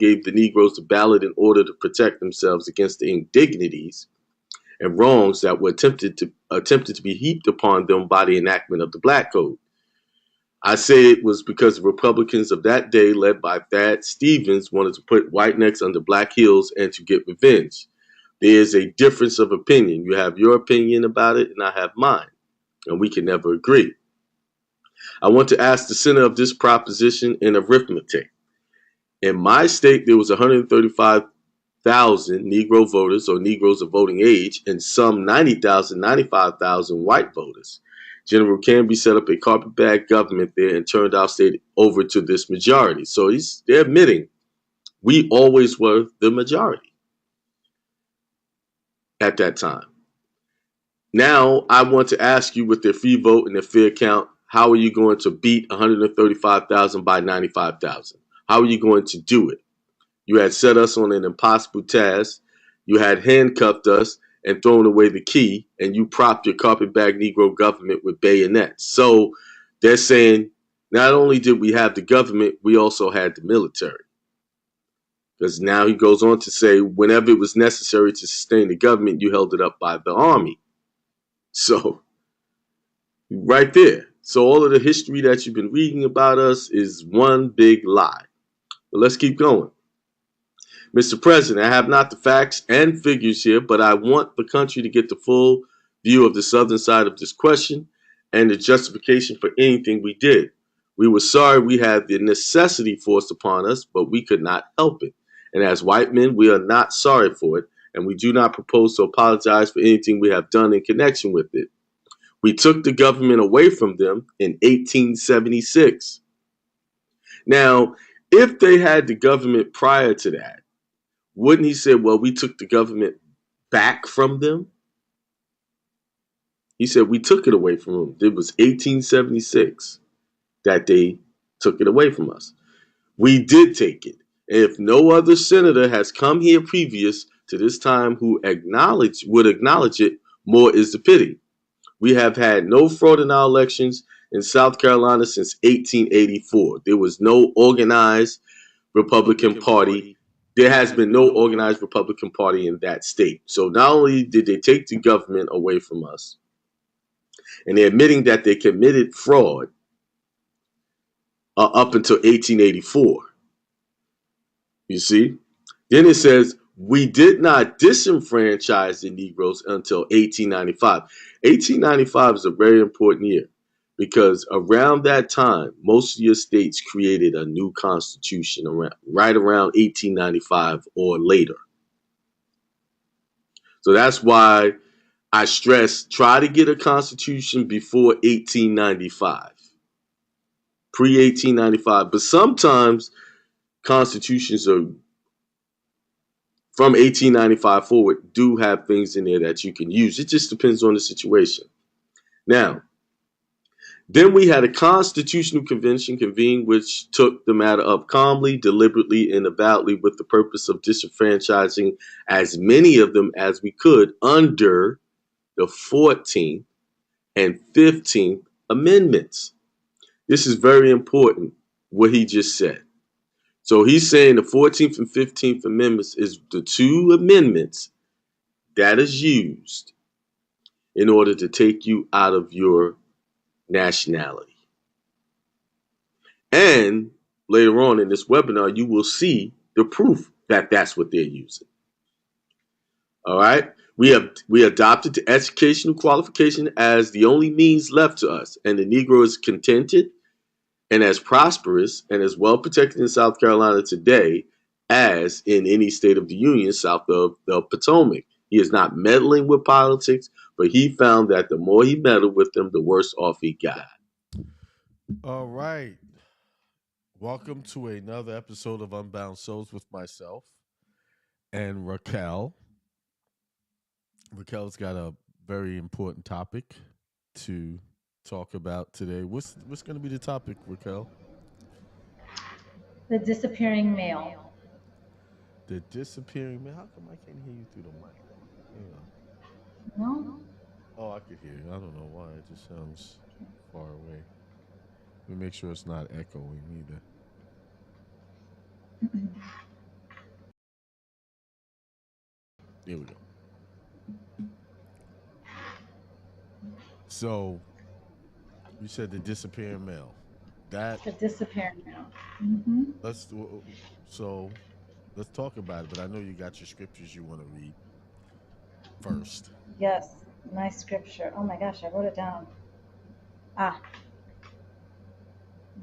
gave the Negroes the ballot in order to protect themselves against the indignities and wrongs that were attempted to be heaped upon them by the enactment of the Black Code. I say it was because the Republicans of that day, led by Thad Stevens, wanted to put white necks under black heels and to get revenge. There is a difference of opinion. You have your opinion about it, and I have mine, and we can never agree. I want to ask the center of this proposition in arithmetic. In my state, there was 135,000 Negro voters or Negroes of voting age and some 90,000, 95,000 white voters. General Canby set up a carpetbag government there and turned our state over to this majority. So they're admitting we always were the majority at that time. Now, I want to ask you, with their free vote and their fair count, how are you going to beat 135,000 by 95,000? How are you going to do it? You had set us on an impossible task. You had handcuffed us and thrown away the key, and you propped your carpetbag Negro government with bayonets. So they're saying not only did we have the government, we also had the military. Because now he goes on to say, whenever it was necessary to sustain the government, you held it up by the army. So, right there. So all of the history that you've been reading about us is one big lie. But let's keep going. Mr. President, I have not the facts and figures here, but I want the country to get the full view of the southern side of this question and the justification for anything we did. We were sorry we had the necessity forced upon us, but we could not help it. And as white men, we are not sorry for it, and we do not propose to apologize for anything we have done in connection with it. We took the government away from them in 1876. Now, if they had the government prior to that, wouldn't he say, well, we took the government back from them? He said we took it away from them. It was 1876 that they took it away from us. We did take it. If no other senator has come here previous to this time who would acknowledge it, more is the pity. We have had no fraud in our elections in South Carolina since 1884. There was no organized Republican Party. There has been no organized Republican Party in that state. So not only did they take the government away from us, and they're admitting that they committed fraud up until 1884. You see? Then it says, we did not disenfranchise the Negroes until 1895. 1895 is a very important year because around that time, most of your states created a new constitution right around 1895 or later. So that's why I stress, try to get a constitution before 1895, pre-1895. But sometimes constitutions are from 1895 forward do have things in there that you can use. It just depends on the situation. Now, then we had a constitutional convention convened, which took the matter up calmly, deliberately, and avowedly with the purpose of disenfranchising as many of them as we could under the 14th and 15th Amendments. This is very important, what he just said. So he's saying the 14th and 15th Amendments is the two amendments that is used in order to take you out of your nationality. And later on in this webinar, you will see the proof that that's what they're using. All right. We adopted the educational qualification as the only means left to us, and the Negro is contented and as prosperous and as well protected in South Carolina today as in any state of the Union south of the Potomac. He is not meddling with politics, but he found that the more he meddled with them, the worse off he got. All right. Welcome to another episode of Unbound Souls with myself and Raquel. Raquel's got a very important topic to talk about today. What's going to be the topic, Raquel? The disappearing male. The disappearing man. How come I can't hear you through the mic? No? Oh, I could hear you. I don't know why. It just sounds far away. Let me make sure it's not echoing either. Here we go. So you said the disappearing male. That The disappearing now. Hmm. let's so let's talk about it. But I know you got your scriptures you want to read first. Yes, nice scripture. Oh my gosh, I wrote it down. Ah,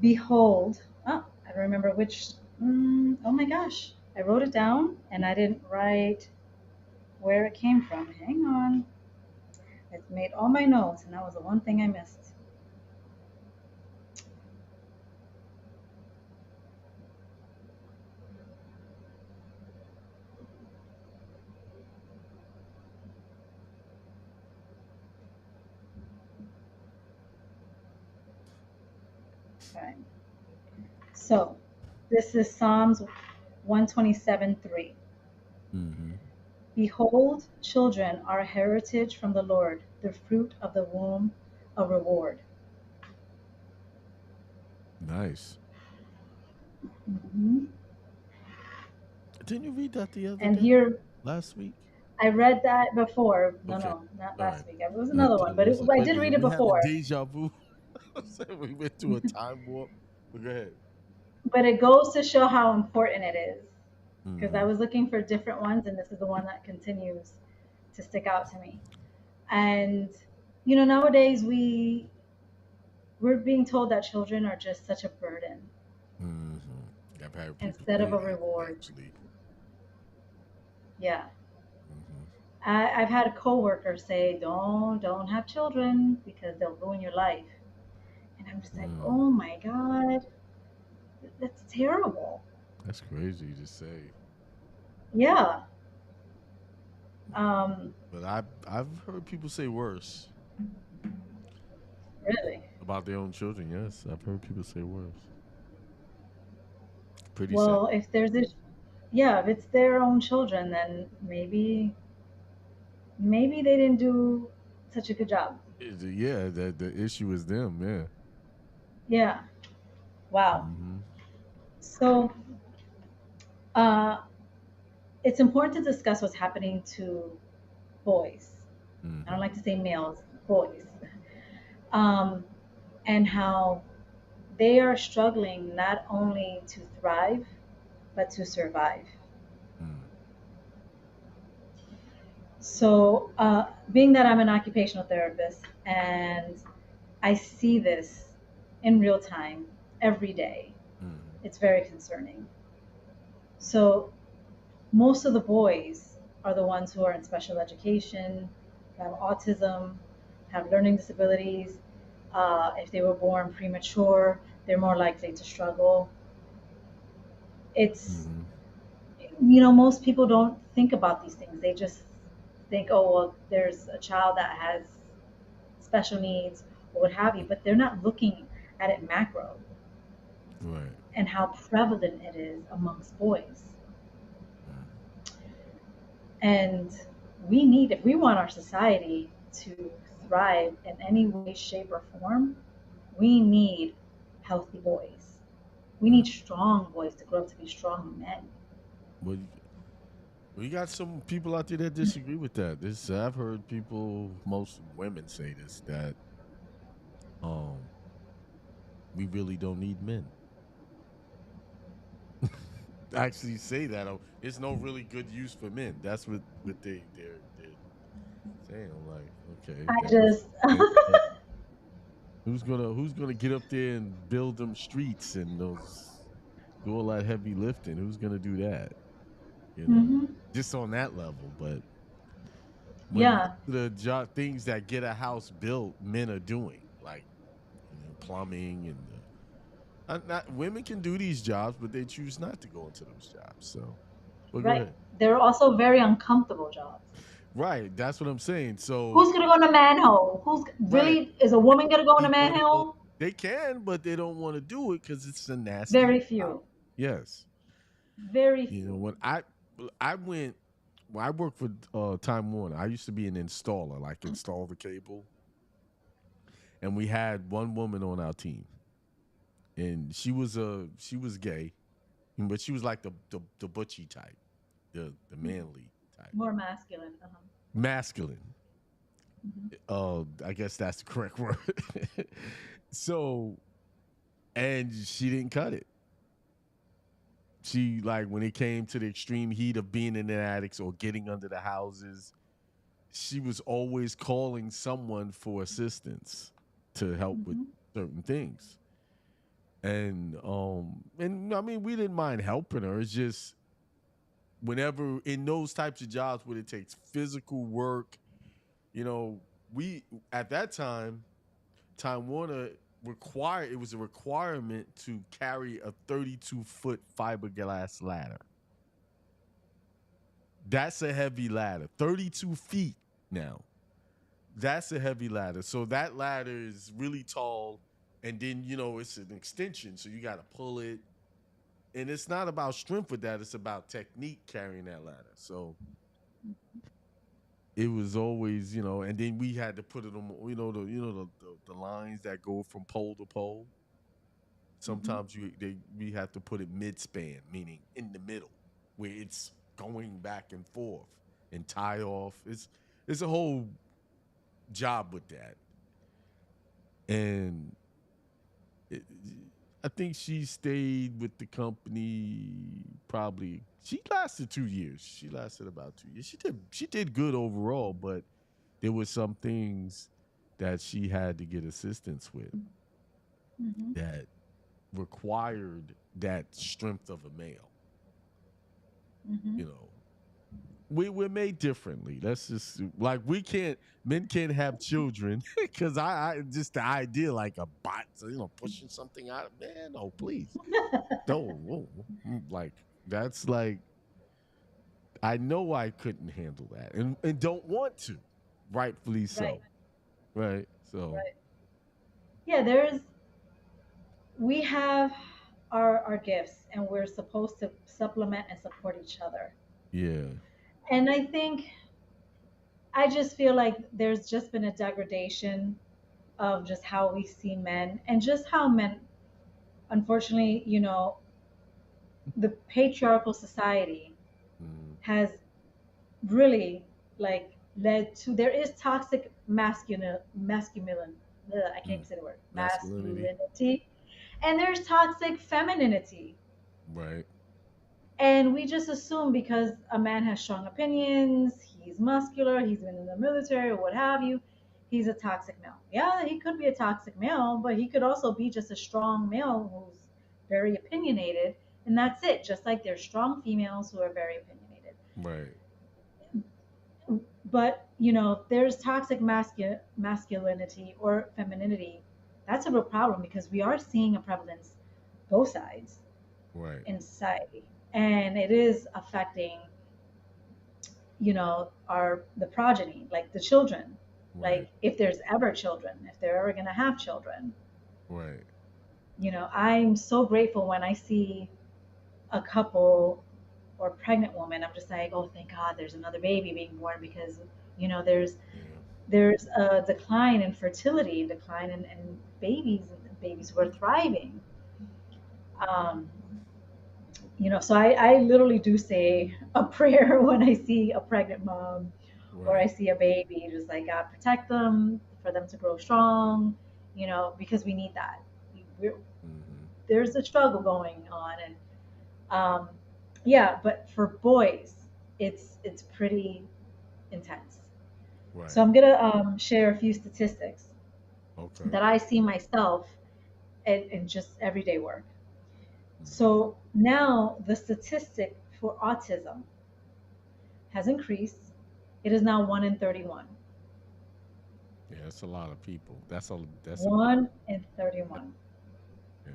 behold. Oh, I don't remember which. Oh my gosh, I wrote it down and I didn't write where it came from. Hang on. I made all my notes and that was the one thing I missed. Okay. So, this is Psalms 127:3. Mm-hmm. Behold, children are a heritage from the Lord, the fruit of the womb a reward. Nice. Mhm. Didn't you read that the other And day? here, Last week? I read that before. No, Okay. no, not All right. last week. It was I another one, thought it but was like, I wait a did minute, read it we having before. deja vu. We went through a time warp. But go ahead. But it goes to show how important it is. Because I Mm-hmm. was looking for different ones, and this is the one that continues to stick out to me. And nowadays we're being told that children are just such a burden Mm-hmm. I've had people instead of say a that reward. actually. Yeah. Mm-hmm. I've had coworkers say, don't have children because they'll ruin your life. And I'm just like, Mm. oh my God, that's terrible. That's crazy to say. Yeah. Um, But I've heard people say worse really. about their own children. Yes, I've heard people say worse. Pretty sad. Well, if there's this, yeah, if it's their own children, then maybe they didn't do such a good job. Yeah, the issue is them. Yeah. Yeah. Wow. Mm-hmm. So, uh, it's important to discuss what's happening to boys. I don't Mm-hmm. like to say males, boys, um, and how they are struggling not only to thrive but to survive. Mm. So, being that I'm an occupational therapist and I see this in real time every day, Mm-hmm. it's very concerning. So, most of the boys are the ones who are in special education, have autism, have learning disabilities. If they were born premature, they're more likely to struggle. It's, Mm-hmm. most people don't think about these things. They just think, oh, well, there's a child that has special needs or what have you, but they're not looking at it macro Right. and how prevalent it is amongst boys. Mm. And we need, if we want our society to thrive in any way, shape, or form, we need healthy boys. We Mm. need strong boys to grow up to be strong men. But we got some people out there that disagree with that. This I've heard people, most women say this that um we really don't need men. Actually say that. Oh, it's no really good use for men. That's what they're saying. I'm like, okay, I that's just, good. But who's gonna get up there and build them streets and those do all that heavy lifting? Who's gonna do that? You know, hmm, just on that level. But when yeah, the job things that get a house built, men are doing like plumbing and not women can do these jobs, but they choose not to go into those jobs. So, but go right. ahead. They're also very uncomfortable jobs. Right, that's what I'm saying. So, Who's gonna go in a manhole? Who's right, really is a woman gonna go in a people don't. manhole? They can, but they don't want to do it because it's a nasty Very job. few. Yes, Very few. when I went, when I worked for Time Warner, I used to be an installer, like install the cable, and we had one woman on our team, and she was gay, but she was like the butchy type, the manly. More masculine. Uh-huh. masculine. Hmm. I guess that's the correct word. So, and she didn't cut it. She, like, when it came to the extreme heat of being in the attics or getting under the houses, she was always calling someone for assistance to help with Hmm. certain things. And I mean, we didn't mind helping her. It's just whenever in those types of jobs where it takes physical work, you know, we at that Time Warner required, it was a requirement to carry a 32-foot fiberglass ladder. That's a heavy ladder. 32 feet now. That's a heavy ladder. So that ladder is really tall. And then, it's an extension. So you got to pull it. And it's not about strength with that. It's about technique carrying that ladder. So it was always, and then we had to put it on, the lines that go from pole to pole. Hmm. Sometimes we have to put it mid span, meaning in the middle, where it's going back and forth and tie off. It's a whole job with that. And it, I think she stayed with the company probably. She lasted 2 years. She lasted about 2 years. She did good overall, but there were some things that she had to get assistance with Hmm. that required that strength of a male. Hmm. You know, we're made differently. Let's just, like, we can't men can't have children because I just the idea like a bot, pushing something out. Man, no, please. Don't. Like, that's like, I know I couldn't handle that and don't want to, rightfully Right. so. Right. So, Right. Yeah, we have our gifts and we're supposed to supplement and support each other. yeah. And I just feel like there's just been a degradation of just how we see men and just how men, unfortunately, the patriarchal society Mm, has really like led to there is toxic masculine I can't mm. say the word Masculinity. masculinity, and there's toxic femininity. Right. And we just assume because a man has strong opinions, he's muscular, he's been in the military or what have you, he's a toxic male. Yeah, he could be a toxic male, but he could also be just a strong male who's very opinionated, and that's it. Just like there's strong females who are very opinionated. Right. But there's toxic masculinity or femininity. That's a real problem because we are seeing a prevalence both sides Right. in society, and it is affecting our the progeny, like the children, Right. like if there's ever children, if they're ever going to have children. Right. I'm so grateful when I see a couple or pregnant woman. I'm just like, oh, thank God there's another baby being born, because there's Yeah. a decline in fertility, decline in babies who are thriving. um, so I literally do say a prayer when I see a pregnant mom or I Right. see a baby, just like God protect them, for them to grow strong, because we need that. We're, Mm-hmm. there's a struggle going on, and um, yeah, but for boys, it's pretty intense. So Right. I'm gonna share a few statistics Okay. that I see myself in just everyday work. Mm-hmm. So now the statistic for autism has increased. It is now 1 in 31. Yeah, that's a lot of people. That's a 1 in 31. yeah.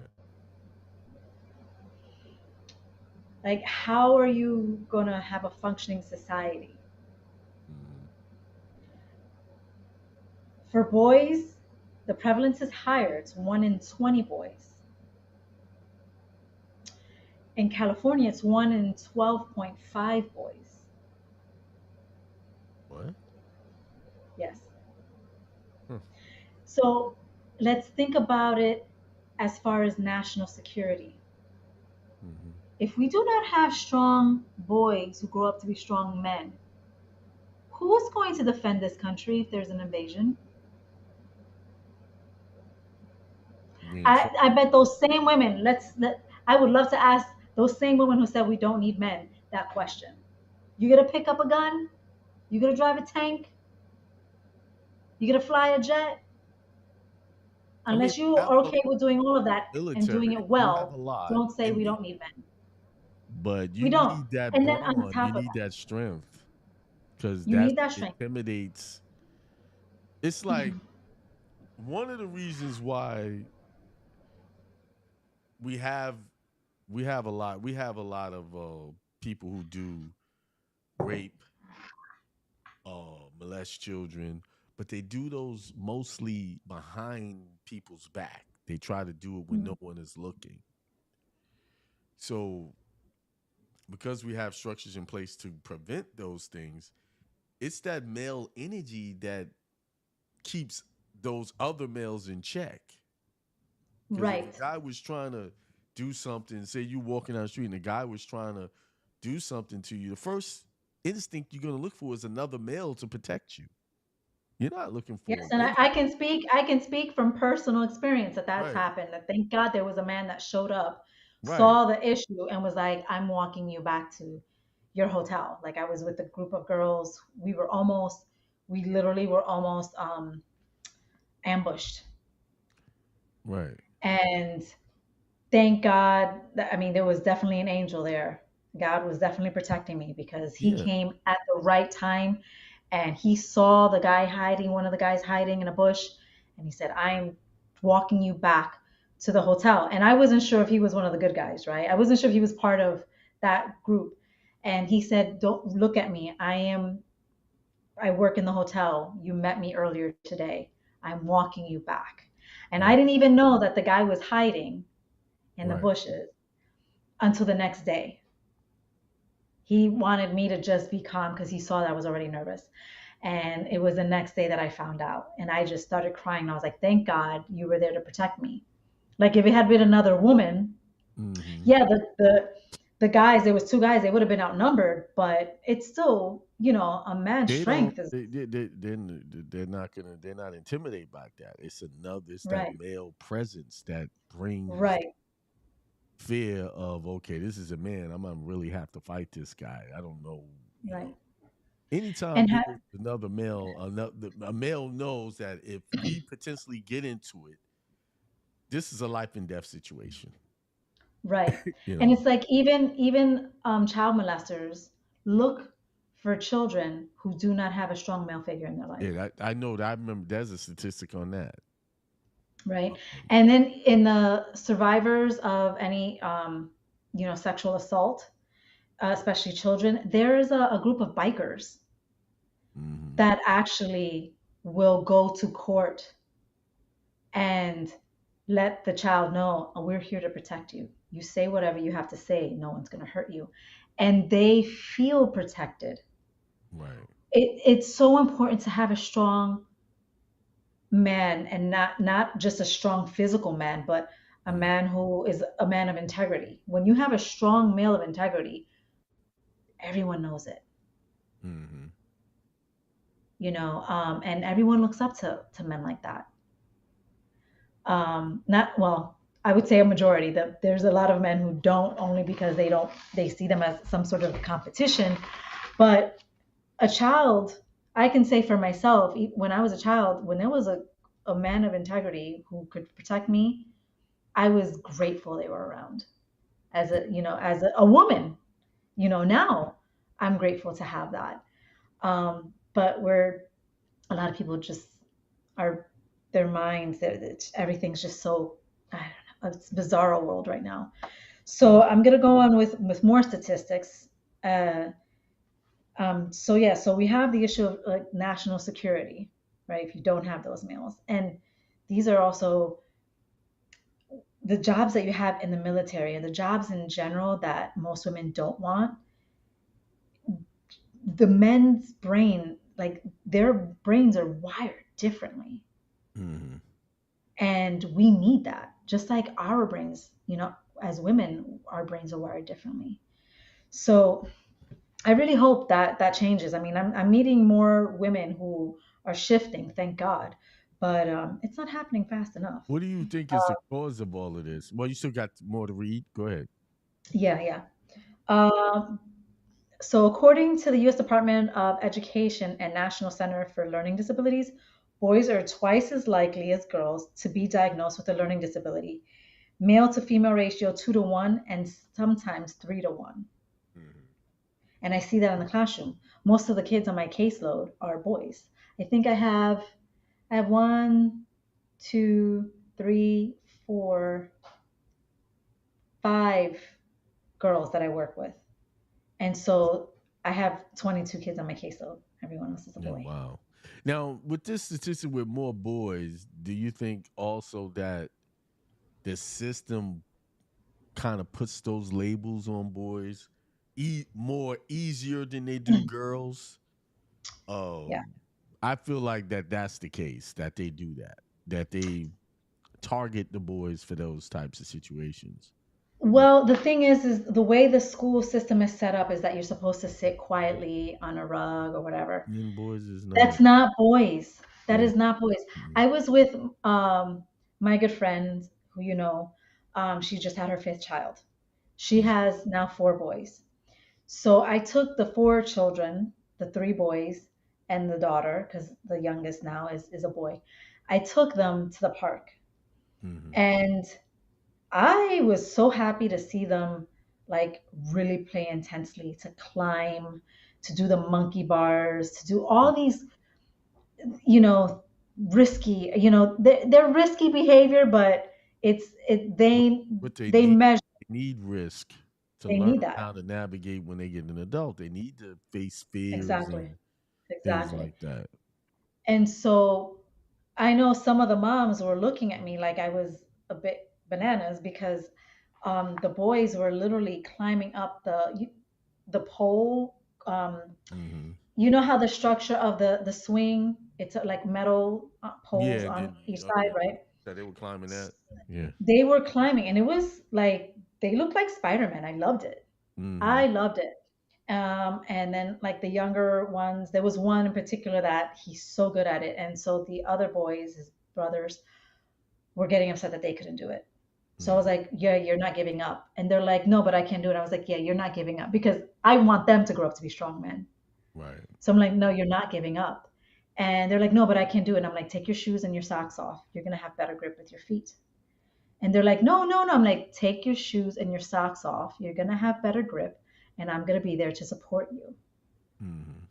Like, how are you going to have a functioning society? Mm-hmm. For boys, the prevalence is higher. It's 1 in 20 boys. In California, it's 1 in 12.5 boys. What? Yes. Huh. So let's think about it as far as national security. Mm-hmm. If we do not have strong boys who grow up to be strong men, Who's going to defend this country if there's an invasion? We in trouble. I bet those same women, I would love to ask those same women who said we don't need men that question. You gonna pick up a gun? You gonna drive a tank? You gonna fly a jet? I mean, Unless you we have are a okay with doing all of that and doing military. it We have a well, lot don't say in we there, don't need men. but We you don't. need that And then on brawn. You top of need that, that strength because you that need that strength. intimidates. It's like one of the reasons why we have we have a lot of people who do rape, molest children, but they do those mostly behind people's back. They try to do it when no one is looking. So because we have structures in place to prevent those things, it's that male energy that keeps those other males in check. Because if a Right. guy was trying to do something, say you walking down the street and a guy was trying to do something to you, the first instinct you're going to look for is another male to protect you. You're not looking for Yes, a and woman. I can speak from personal experience that that's Right, happened. That thank God there was a man that showed up, right, saw the issue, and was like, "I'm walking you back to your hotel." Like I was with a group of girls. We literally were almost ambushed, right. and thank God that, I mean, there was definitely an angel there. God was definitely protecting me because he Yeah, came at the right time and he saw the guy hiding, one of the guys hiding in a bush, and he said, "I'm walking you back to the hotel." And I wasn't sure if he was one of the good guys, right? I wasn't sure if he was part of that group. And he said, "Don't look at me. I work in the hotel. You met me earlier today. I'm walking you back." And I right, didn't even know that the guy was hiding in the right. bushes until the next day. He wanted me to just be calm because he saw that I was already nervous. And it was the next day that I found out. And I just started crying. I was like, thank God you were there to protect me. Like if it had been another woman, Hmm. yeah, the guys, there was two guys, they would have been outnumbered, but it's still, a man's They don't. strength is They're not intimidated by that. It's that right, male presence that brings right, fear of, okay, this is a man. I'm gonna really have to fight this guy. I don't know, you right. know. Anytime And there's another male, a male knows that if we potentially get into it, this is a life and death situation. right. You And know. it's like even child molesters look for children who do not have a strong male figure in their life, Yeah, I know that. I remember there's a statistic on that. right? Um, And then in the survivors of any sexual assault, especially children, there is a group of bikers mhm. that actually will go to court and let the child know, "Oh, we're here to protect you. You say whatever you have to say, no one's going to hurt you." And they feel protected. Right. It's so important to have a strong man, and not just a strong physical man, but a Mhm. man who is a man of integrity. When you have a strong male of integrity, everyone knows it, Mhm. and everyone looks up to men like that. Not well, I would say a majority. That there's a lot of men who don't, only because they see them as some sort of competition. But a child, I can say for myself, when I was a child, when there was a man of integrity who could protect me, I was grateful they were around. As a woman, now I'm grateful to have that. But where a lot of people just are, their minds, everything's just so, I don't know, it's a bizarre world right now. So Mhm. I'm gonna go on with more statistics. Uh, so yeah, so we have the issue of like national security, right? If you don't have those males, and these are also the jobs that you have in the military and the jobs in general that most women don't want. The men's brain, like their brains are wired differently, Mhm. and we need that, just like our brains, as women, our brains are wired differently. So I really hope that that changes. I mean, I'm meeting more women who are shifting, thank God, but it's not happening fast enough. What do you think is the cause of all of this? Well, you still got more to read. Go ahead. Yeah, yeah. Um, so, according to the U.S. Department of Education and National Center for Learning Disabilities, boys are twice as likely as girls to be diagnosed with a learning disability. Male to female ratio 2 to 1, and sometimes 3 to 1. Mhm. And I see that in the classroom. Most of the kids on my caseload are boys. I think I have one, two, three, four, 5 girls that I work with. And so I have 22 kids on my caseload. Everyone else is a Yeah, boy. wow. Now, with this statistic with more boys, do you think also that the system kind of puts those labels on boys more easier than they do girls? Yeah. I feel like that's the case, that they do that, that they target the boys for those types of situations. What Well, the thing is the way the school system is set up is that you're supposed to sit quietly on a rug or whatever. in boys is not. That's not boys. That Yeah. is not boys. Mm-mm. I was with my good friend who she just had her fifth child. She Mm. has now 4 boys. So I took the 4 children, the 3 boys and the daughter, because the youngest now is a boy. I took them to the park, Mhm. and I was so happy to see them like really play intensely, to climb, to do the monkey bars, to do Mm. all these, you know, risky, they're risky behavior, but But they what they measure, they need risk to they learn need that. how to navigate when they get an adult. They need to face fears Exactly. and things Exactly. like that. And so I know some of the moms were looking at me like I was a bit bananas because the boys were literally climbing up the pole. Hmm. You know how the structure of the swing, it's like metal poles Yeah, on each side, okay. right? That they were climbing that. Yeah. They were climbing, and it was like they looked like Spider-Man. I loved it. Hmm. I loved it. And then like the younger ones, there was one in particular that he's so good at it, and so the other boys, his brothers, were getting upset that they couldn't do it. So I was Hmm. like, "Yeah, you're not giving up," and they're like, "No, but I can do it." I was like, "Yeah, you're not giving up because I want them to grow up to be strong men." Right. So I'm like, "No, you're not giving up," and they're like, "No, but I can do it." And I'm like, "Take your shoes and your socks off. You're gonna have better grip with your feet." And they're like, "No, no, no." I'm like, "Take your shoes and your socks off. You're gonna have better grip, and I'm gonna be there to support you." Hmm.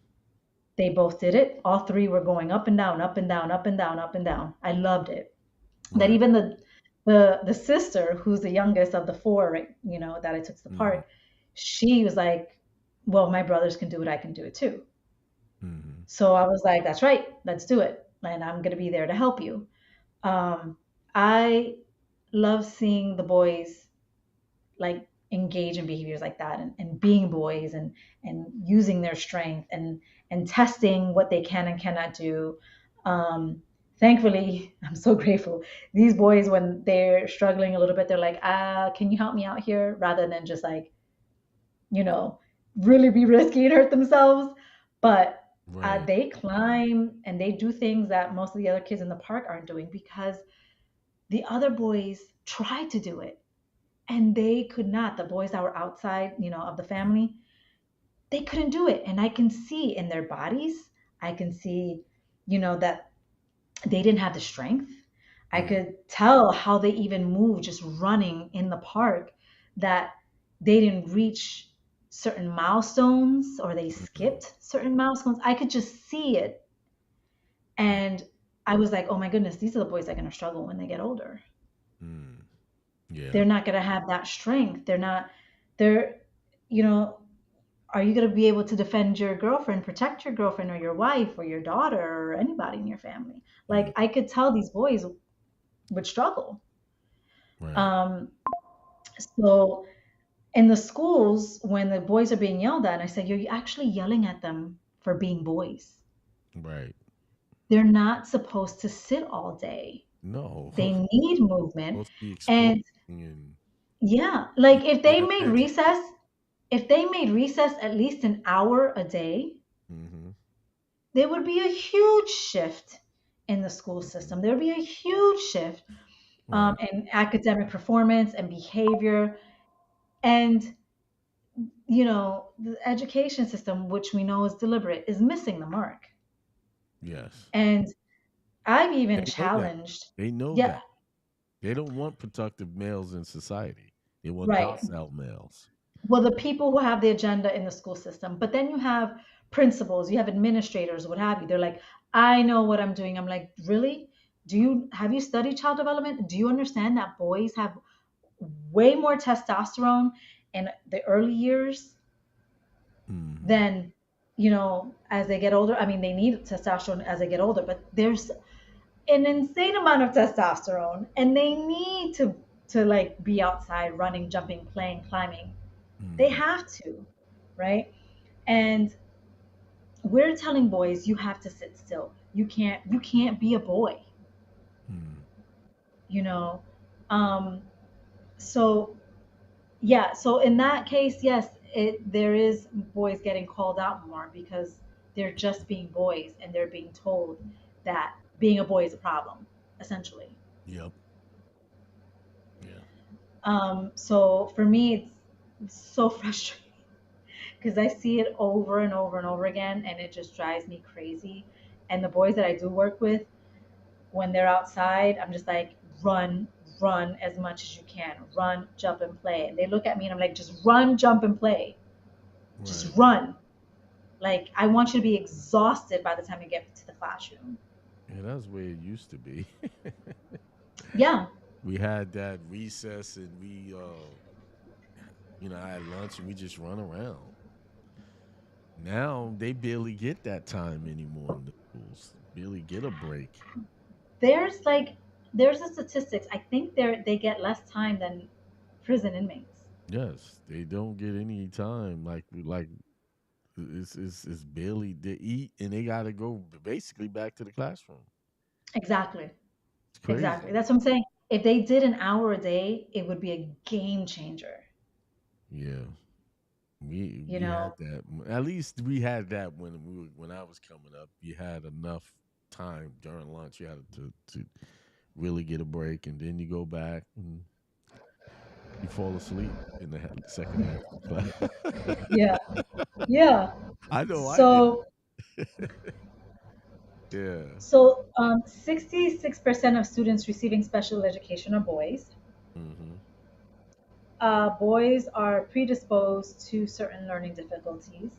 They both did it. All 3 were going up and down, up and down, up and down, up and down. I loved it. That Right. even the sister, who's the youngest of the 4, right, that I took to the Hmm. park, she was like, "Well, my brothers can do it. I can do it too." Hmm. So I was like, "That's right. Let's do it, and I'm gonna be there to help you." I love seeing the boys like engage in behaviors like that, and being boys, and using their strength, and testing what they can and cannot do. Thankfully, I'm so grateful. These boys, when they're struggling a little bit, they're like, can you help me out here? Rather than just like, you know, really be risky and hurt themselves. But Right. they climb and they do things that most of the other kids in the park aren't doing because the other boys tried to do it and they could not. The boys that were outside, of the family, they couldn't do it. And I can see in their bodies, I can see, that they didn't have the strength. I Mm-hmm. could tell how they even moved just running in the park, that they didn't reach certain milestones or they skipped certain milestones. I could just see it. And I was like, oh my goodness, these are the boys that are going to struggle when they get older. Mm-hmm. Yeah. They're not going to have that strength. They're, you know, are you going to be able to defend your girlfriend, protect your girlfriend or your wife or your daughter or anybody in your family? Mm. Like I could tell these boys would struggle. Right. Um, so in the schools, when the boys are being yelled at, I said, you're actually yelling at them for being boys. Right. They're not supposed to sit all day. No. They need movement. Supposed to be exploring And and yeah, like if using they their made imagination. recess, If they made recess at least an hour a day, Mm-hmm. there would be a huge shift in the school Mm-hmm. system. There would be a huge shift Right. in academic performance and behavior. And, the education system, which we know is deliberate, is missing the mark. Yes. And I've even They know that. challenged, They know yeah, that. They don't want productive males in society. They want right. docile males. Well, the people who have the agenda in the school system, but then you have principals, you have administrators, what have you. They're like, I know what I'm doing. I'm like, really? Have you studied child development? Do you understand that boys have way more testosterone in the early years Mm-hmm. than, as they get older? I mean, they need testosterone as they get older, but there's an insane amount of testosterone and they need to like be outside running, jumping, playing, climbing. They Mm-hmm. have to, right? And we're telling boys you have to sit still. You can't be a boy, Mm-hmm. you know. Um so yeah, so in that case, yes, there is boys getting called out more because they're just being boys and they're being told that being a boy is a problem, essentially. Yep. Yeah. So for me, it's so frustrating because I see it over and over and over again, and it just drives me crazy. And the boys that I do work with, when they're outside, I'm just like, run, run as much as you can, run, jump, and play. And they look at me, and I'm like, just run, jump, and play, Right. just run. Like I want you to be exhausted by the time you get to the classroom. Yeah, that's where it used to be. Yeah, We had that recess and I had lunch and we just run around. Now they barely get that time anymore in the schools. Barely get a break. there's like there's a statistics. I think they get less time than prison inmates. Yes, they don't get any time. Like it's barely they eat and they got to go basically back to the classroom. Exactly. It's Exactly. crazy. That's what I'm saying. If they did an hour a day, it would be a game changer. Yeah, You we had know, that. At least we had that when I was coming up. You had enough time during lunch. You had to really get a break, and then you go back and you fall asleep in the second half of the class. yeah, yeah. I know I did. So, Yeah. 66% of students receiving special education are boys. Hmm. Boys are predisposed to certain learning difficulties.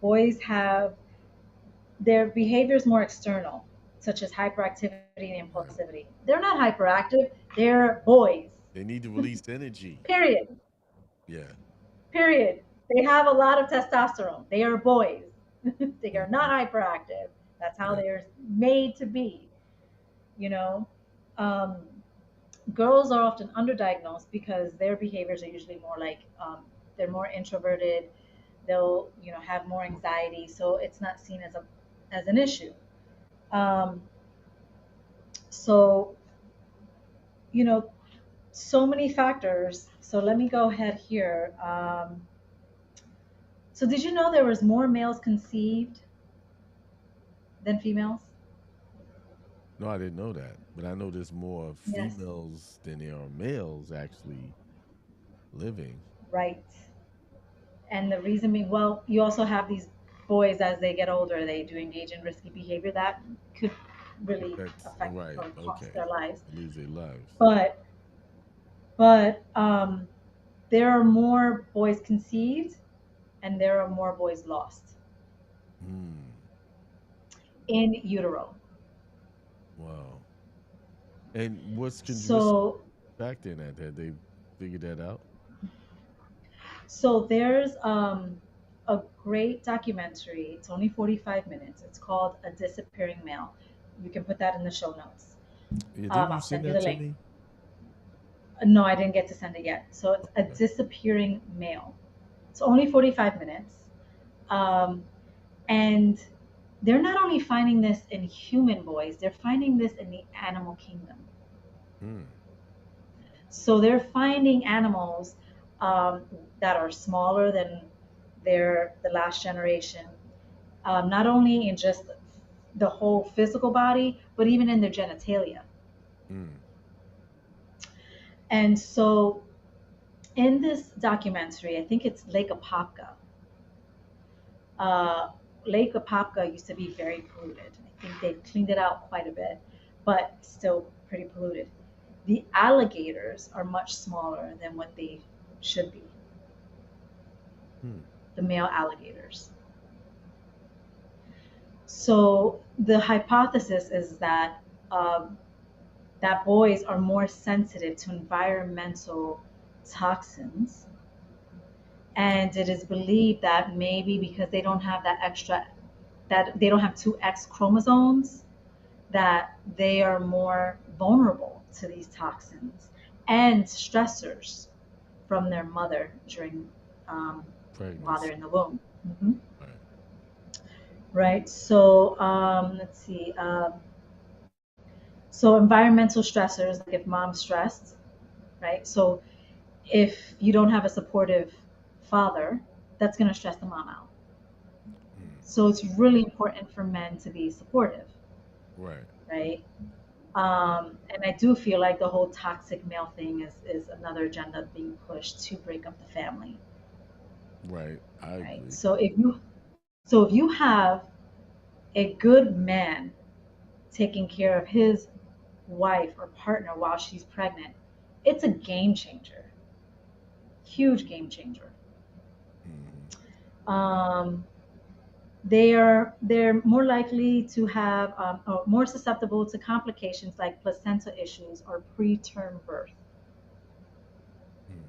Boys have their behaviors more external, such as hyperactivity and Right. impulsivity. They're not hyperactive, they're boys. They need to release energy. Period. Yeah. Period. They have a lot of testosterone. They are boys. They are not Hmm. hyperactive. That's how Yeah. they're made to be, you know. Um, Girls are often underdiagnosed because their behaviors are usually more like they're more introverted. They'll have more anxiety, so it's not seen as an issue. Um, so you know so many factors. So let me go ahead here. So did you know there was more males conceived than females? No, I didn't know that, but I know there's more Yes. females than there are males actually living. Right. And the reason being, well, you also have these boys as they get older, they do engage in risky behavior that could really That's affect right. or cost Okay. their lives. They lose their lives. But but there are more boys conceived and there are more boys lost Hmm. in utero. Wow. And what's So back then at had they figured that out? there's a great documentary. It's only 45 minutes. It's called A Disappearing Male. You can put that in the show notes. Yeah, didn't you I'll send send you that the to link. me? No, I didn't get to send it yet. So it's A Okay. Disappearing Male. It's only 45 minutes. Um, and they're not only finding this in human boys, they're finding this in the animal kingdom. Hmm. So they're finding animals. that are smaller than the last generation, not only in just the whole physical body, but even in their genitalia. Mm. And so in this documentary, I think it's Lake Apopka. Uh, Lake Apopka used to be very polluted. I think they've cleaned it out quite a bit, but still pretty polluted. The alligators are much smaller than what they should be, Mm. the male alligators. So the hypothesis is um, that boys are more sensitive to environmental toxins, and it is believed that maybe because they don't have that they don't have two X chromosomes, that they are more vulnerable to these toxins and stressors from their mother during while they're Pregnancy. in the womb. Hmm. Right. Right. So let's see. So environmental stressors, like if mom's stressed, right? So if you don't have a supportive father, that's going to stress the mom out. Mm. So it's really important for men to be supportive, Right. right? And I do feel like the whole toxic male thing is another agenda being pushed to break up the family, Right. I right? agree. So if you have a good man taking care of his wife or partner while she's pregnant, it's a game changer, huge game changer. Hmm. Um, they're more likely to have or more susceptible to complications like placenta issues or preterm birth. Mm.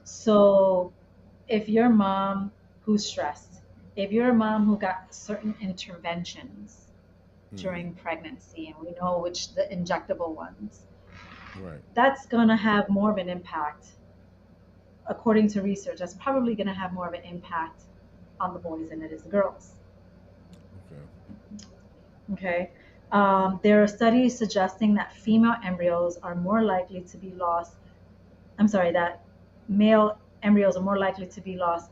So if your mom who's stressed, if you're a mom who got certain interventions Hmm. during pregnancy, and we know which the injectable ones, Right. that's gonna have more of an impact. According to research, that's probably gonna have more of an impact on the boys than it is the girls. Okay. Okay. There are studies suggesting that female embryos are more likely to be lost. I'm sorry, that male embryos are more likely to be lost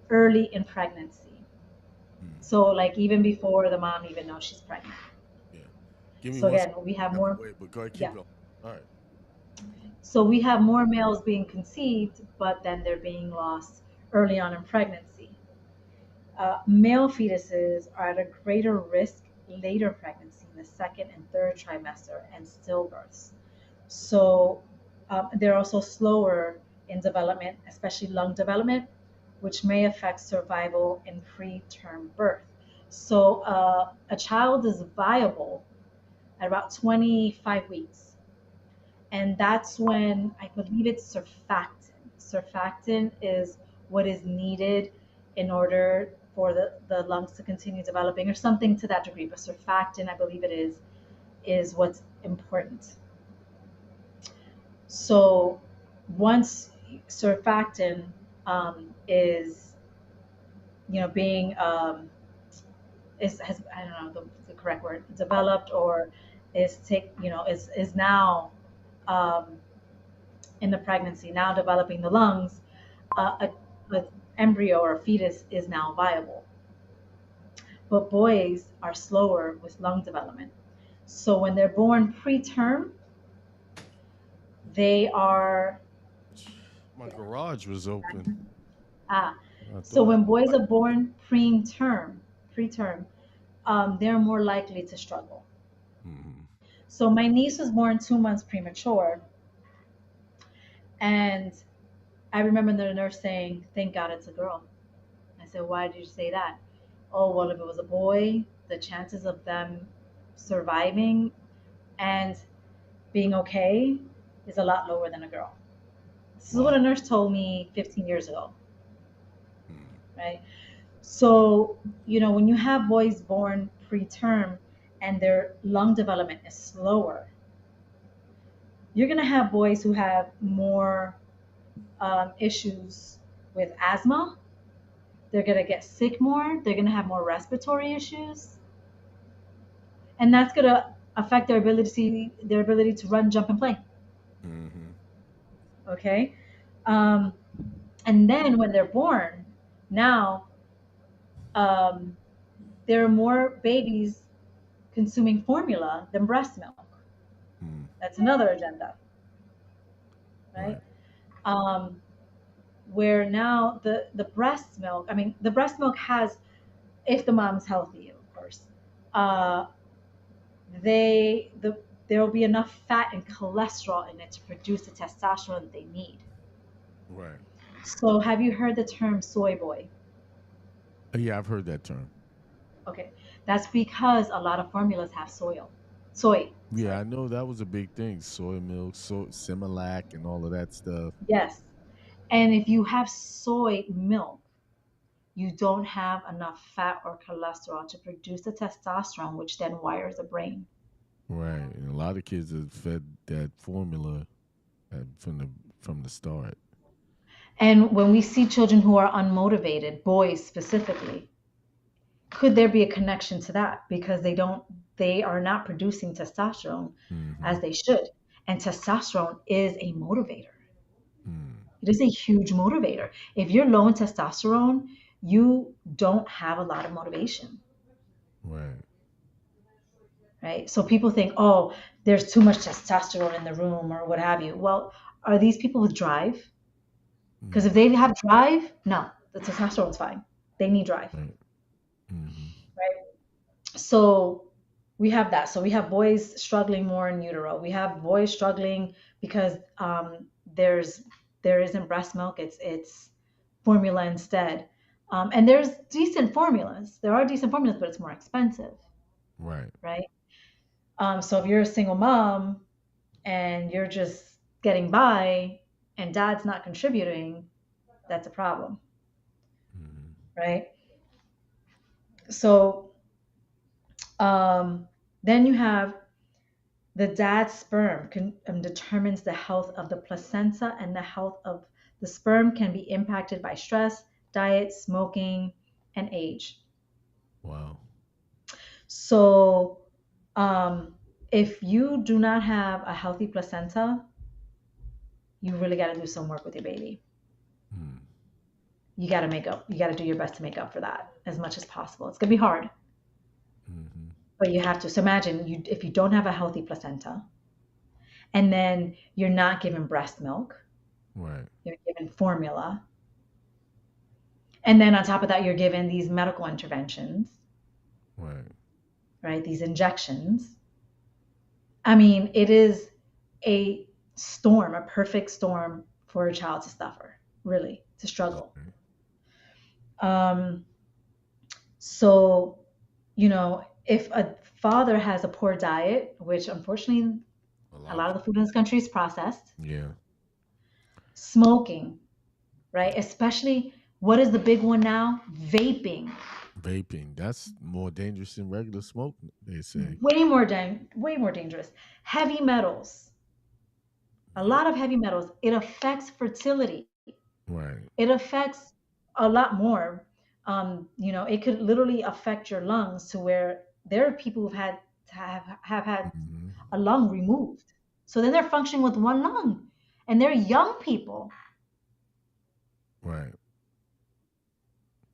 early in pregnancy. Mm. So, like, even before the mom even knows she's pregnant. Yeah. Give me So, one again, second. we have Step more, away, but go ahead, keep yeah. going. All right. So, we have more males being conceived, but then they're being lost early on in pregnancy. Male fetuses are at a greater risk later pregnancy in the second and third trimester and stillbirths. So they're also slower in development, especially lung development, which may affect survival in preterm birth. So a child is viable at about 25 weeks. And that's when I believe it's surfactant. Surfactant is what is needed in order for the lungs to continue developing, or something to that degree. But surfactant, I believe it is what's important. So once surfactant is, being is has I don't know the correct word, developed, or is now um, in the pregnancy, now developing the lungs, a embryo or a fetus is now viable. But boys are slower with lung development. So when they're born preterm, they are My garage was open. ah. I So thought I. when boys are born preterm, they're more likely to struggle. Hmm. So my niece was born 2 months premature, and I remember the nurse saying, "Thank God it's a girl." I said, "Why did you say that?" "Oh, well, if it was a boy, the chances of them surviving and being okay is a lot lower than a girl." This is what a Wow. nurse told me 15 years ago, Mm. right? So, when you have boys born preterm and their lung development is slower, you're going to have boys who have more issues with asthma. They're going to get sick more. They're going to have more respiratory issues, and that's going to affect their ability to run, jump, and play. Hmm. Okay, um, And then when they're born, now um, there are more babies consuming formula than breast milk. Mm, That's another agenda, right? right. Um, where now the breast milk, I mean, the breast milk has, if the mom's healthy, of course, uh, there will be enough fat and cholesterol in it to produce the testosterone that they need. Right. So, have you heard the term soy boy? Yeah, I've heard that term. Okay, that's because a lot of formulas have soy. Yeah, Sorry. I know that was a big thing. Soy milk, Similac, and all of that stuff. Yes, and if you have soy milk, you don't have enough fat or cholesterol to produce the testosterone, which then wires the brain. Right. And a lot of kids are fed that formula from the start. And when we see children who are unmotivated, boys specifically, could there be a connection to that? Because they are not producing testosterone Mm-hmm. as they should. And testosterone is a motivator. Mm. It is a huge motivator. If you're low in testosterone, you don't have a lot of motivation, Right. right? So people think, oh, there's too much testosterone in the room or what have you. Well, are these people with drive? Because if Mm. they have drive, no, the testosterone's fine. They need drive, Right. Mm-hmm. right? So we have that. So we have boys struggling more in utero. We have boys struggling because there's there isn't breast milk. It's formula instead. And there's decent formulas. There are decent formulas, but it's more expensive, Right. right? So if you're a single mom and you're just getting by and dad's not contributing, that's a problem, Mm-hmm. right? So then you have the dad's sperm determines the health of the placenta, and the health of the sperm can be impacted by stress, diet, smoking, and age. Wow. So, um, if you do not have a healthy placenta, you really got to do some work with your baby. Mm. You got to make up. You got to do your best to make up for that as much as possible. It's gonna be hard, Mm-hmm. but you have to. So imagine you if you don't have a healthy placenta, and then you're not given breast milk, Right. you're given formula, and then on top of that, you're given these medical interventions, Right. right? These injections. I mean, it is a storm, a perfect storm for a child to suffer, really, to struggle. Okay. Um, so, if a father has a poor diet, which unfortunately A a lot lot of of the food in this country is processed, yeah. smoking, right? Especially, what is the big one now? Vaping. Vaping. That's more dangerous than regular smoke, they say. Way more dangerous. Heavy metals, a Yeah. lot of heavy metals. It affects fertility. Right. It affects a lot more. It could literally affect your lungs to where there are people who've had to have had Mm-hmm. a lung removed. So then they're functioning with one lung, and they're young people, Right.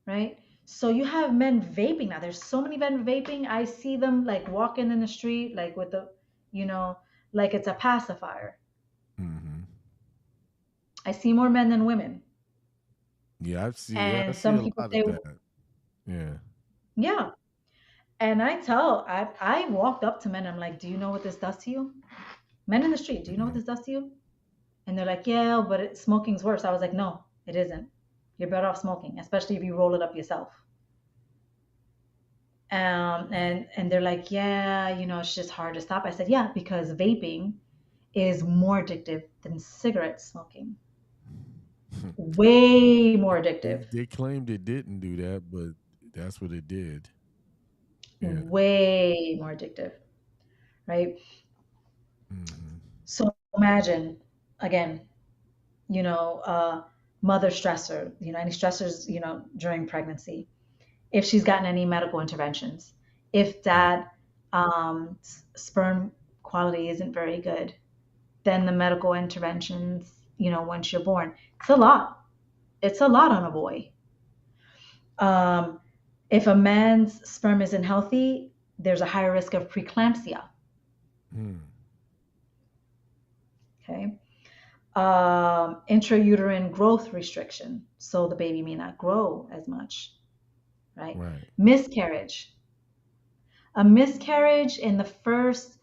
right? So you have men vaping now. There's so many men vaping. I see them like walking in the street, like with you know, like it's a pacifier. Mm-hmm. I see more men than women. Yeah, I And see some a people lot of say, that. Yeah. yeah. And I walked up to men. I'm like, do you know what this does to you? Men in the street, do you know what Mm-hmm. this does to you? And they're like, yeah, but smoking's worse. I was like, no, it isn't. You're better off smoking, especially if you roll it up yourself. And they're like, yeah, it's just hard to stop. I said, yeah, because vaping is more addictive than cigarette smoking. Way more they addictive. they claimed it didn't do that, but that's what it did. Yeah. Way more addictive, right? Mm-hmm. So imagine again, mother stressor, any stressors, during pregnancy, if she's gotten any medical interventions, if Right. that sperm quality isn't very good, then the medical interventions, once you're born, it's a lot. It's a lot on a boy. Um, if a man's sperm isn't healthy, there's a higher risk of preeclampsia. Hmm. Okay. Intrauterine growth restriction, so the baby may not grow as much, right? Right. Miscarriage. A miscarriage in the first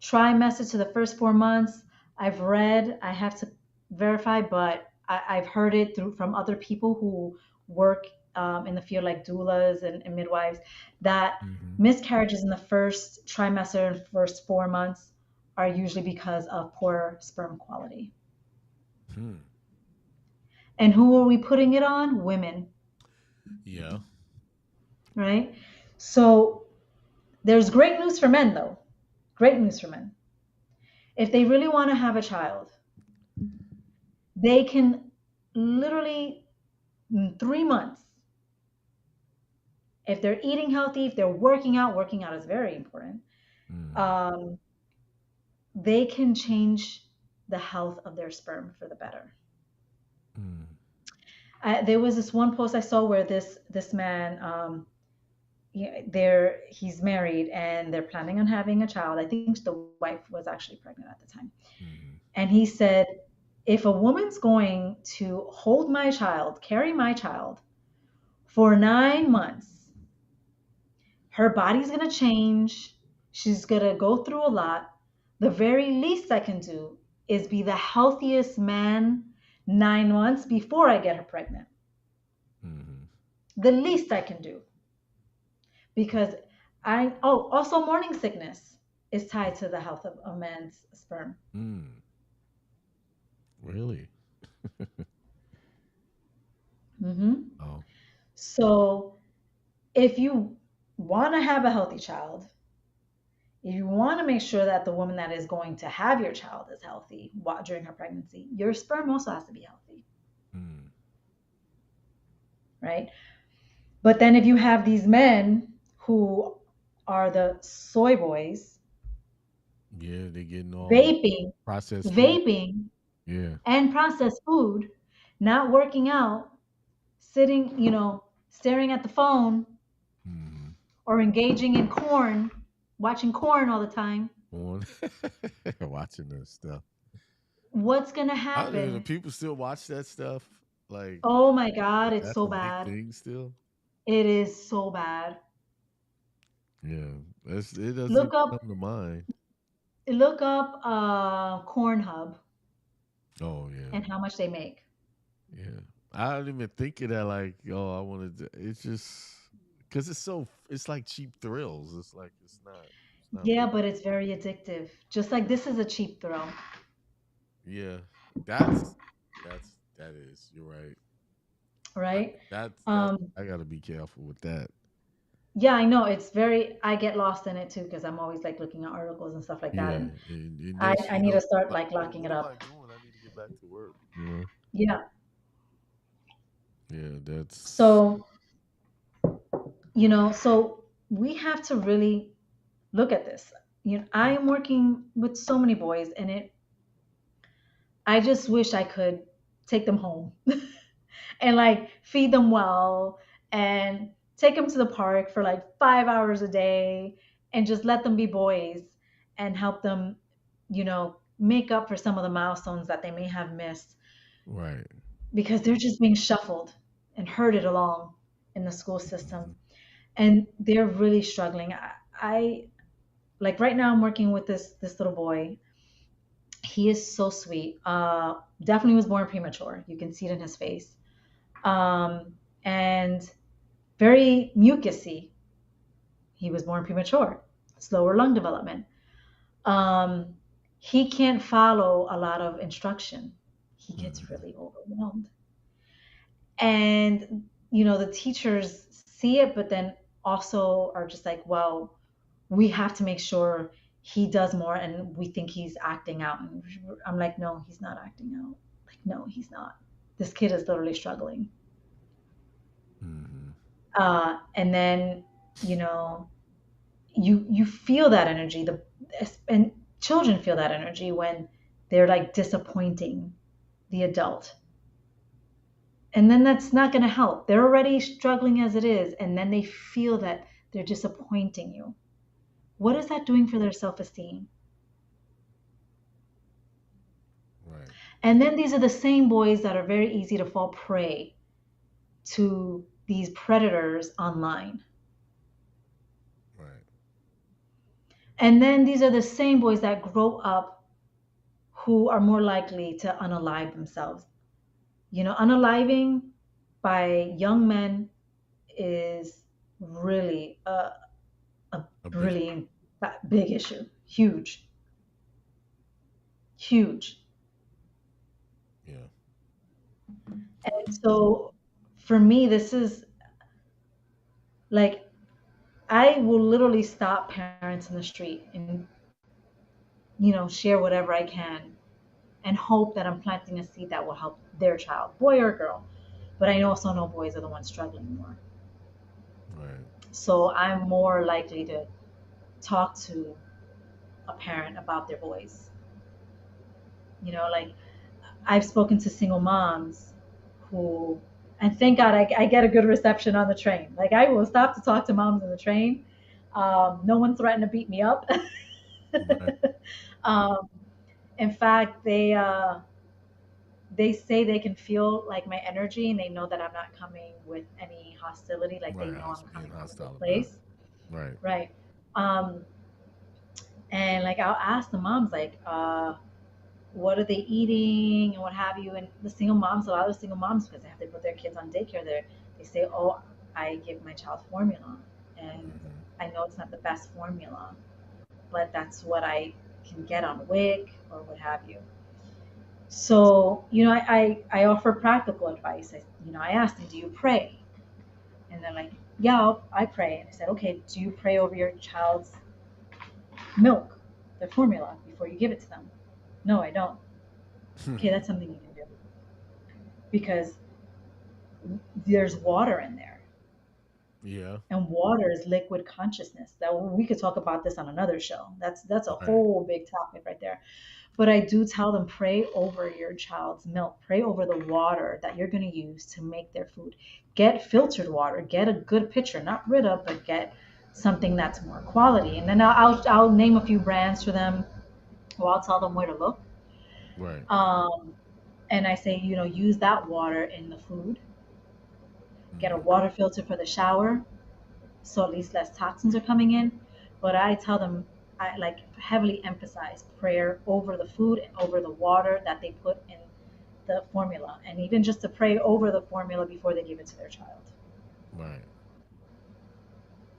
trimester to the first 4 months, I've read, I have to verify, but I've heard it through from other people who work in the field, like doulas and midwives, that Mm-hmm. miscarriages in the first trimester and first 4 months are usually because of poor sperm quality. Hmm. And who are we putting it on? Women, Yeah. right? So there's great news for men, though. Great news for men. If they really want to have a child, they can literally in 3 months, if they're eating healthy, if they're working out is very important. Mm-hmm. Um, they can change the health of their sperm for the better. Mm-hmm. There was this one post I saw where this man, he's married and they're planning on having a child. I think the wife was actually pregnant at the time, Mm-hmm. and he said, if a woman's going to hold my child, carry my child for 9 months, her body's going to change. She's going to go through a lot. The very least I can do is be the healthiest man 9 months before I get her pregnant. Mm-hmm. The least I can do. Because also morning sickness is tied to the health of a man's sperm. Mm. Really? Hmm. Oh. So if you want to have a healthy child, if you want to make sure that the woman that is going to have your child is healthy during her pregnancy, your sperm also has to be healthy, Mm. right? But then if you have these men who are the soy boys, Yeah, they getting all vaping, processed food. vaping Yeah. and processed food, not working out, sitting, staring at the phone Mm-hmm. or engaging in corn, watching corn all the time, On watching this stuff. what's going to I don't know. Do happen? people still watch that stuff? Like, Oh my God, it's that's so a big bad. thing still. It is so bad. Yeah, it doesn't Look even up, come to mind. look up Corn Hub Oh yeah, and how much they make. yeah. I don't even think of that. Like, oh, I wanted to. It's just because it's like cheap thrills. It's like it's not Yeah, real. but it's very addictive. Just like this is a cheap thrill, Yeah, that is. You're right. I, right? that's Um, I got to be careful with that. yeah, I know it's very. I get lost in it too because I'm always like looking at articles and stuff like that, Yeah, and and I next I you need know, to start like, like well, locking what it am I up. doing? I need to get back to work. You know. Yeah. Yeah, that's. So so we have to really look at this. I am working with so many boys, and I just wish I could take them home and like feed them well and take them to the park for like 5 hours a day and just let them be boys and help them, make up for some of the milestones that they may have missed Right. because they're just being shuffled and herded along in the school Mhm. system. And they're really struggling. I like right now I'm working with this little boy. He is so sweet. Definitely was born premature. You can see it in his face. And very mucusy. He was born premature, slower lung development. Um, he can't follow a lot of instruction. He gets Mhm. really overwhelmed. And, the teachers see it, but then also are just like, well, we have to make sure he does more and we think he's acting out. And I'm like, no, he's not acting out. Like, no, he's not. This kid is literally struggling. Mhm. And then, you know, you feel that energy. And children feel that energy when they're like disappointing the adult. And then that's not going to help. They're already struggling as it is. And then they feel that they're disappointing you. What is that doing for their self esteem? Right. And then these are the same boys that are very easy to fall prey to these predators online. Right. And then these are the same boys that grow up who are more likely to unalive themselves. Unaliving by young men is really a A big. really big issue. Huge, huge. Yeah. And so for me, this is like, I will literally stop parents in the street and, share whatever I can and hope that I'm planting a seed that will help their child, boy or girl. But I also know boys are the ones struggling more. Right. So I'm more likely to talk to a parent about their boys. Like, I've spoken to single moms who, and thank God I get a good reception on the train. Like, I will stop to talk to moms on the train. No one threatened to beat me up. Right. um, in fact, they say they can feel like my energy, and they know that I'm not coming with any hostility. Like, they Right. know I'm Being coming from a hostile good about place, it. Right. right? Um, and like, I'll ask the moms, like, what are they eating and what have you. And the single moms, a lot of the single moms, because they have to put their kids on daycare, they say, oh, I give my child formula, and Hmm. I know it's not the best formula, but that's what I can get on WIC or what have you. So, I offer practical advice. I asked them, do you pray? And they're like, yeah, I pray. And I said, okay, do you pray over your child's milk, their formula, before you give it to them? No, I don't. Okay, that's something you can do, because there's water in there, Yeah. and water is liquid consciousness. That we could talk about this on another show. That's a Right. whole big topic right there. But I do tell them, pray over your child's milk, pray over the water that you're going to use to make their food. Get filtered water, get a good pitcher, not rid of, but get something that's more quality. And then I'll name a few brands for them, or I'll tell them where to look. Right. Um, and I say, use that water in the food. Get a Hmm. water filter for the shower, so at least less toxins are coming in. But I tell them, I like heavily emphasize prayer over the food and over the water that they put in the formula, and even just to pray over the formula before they give it to their child. Right.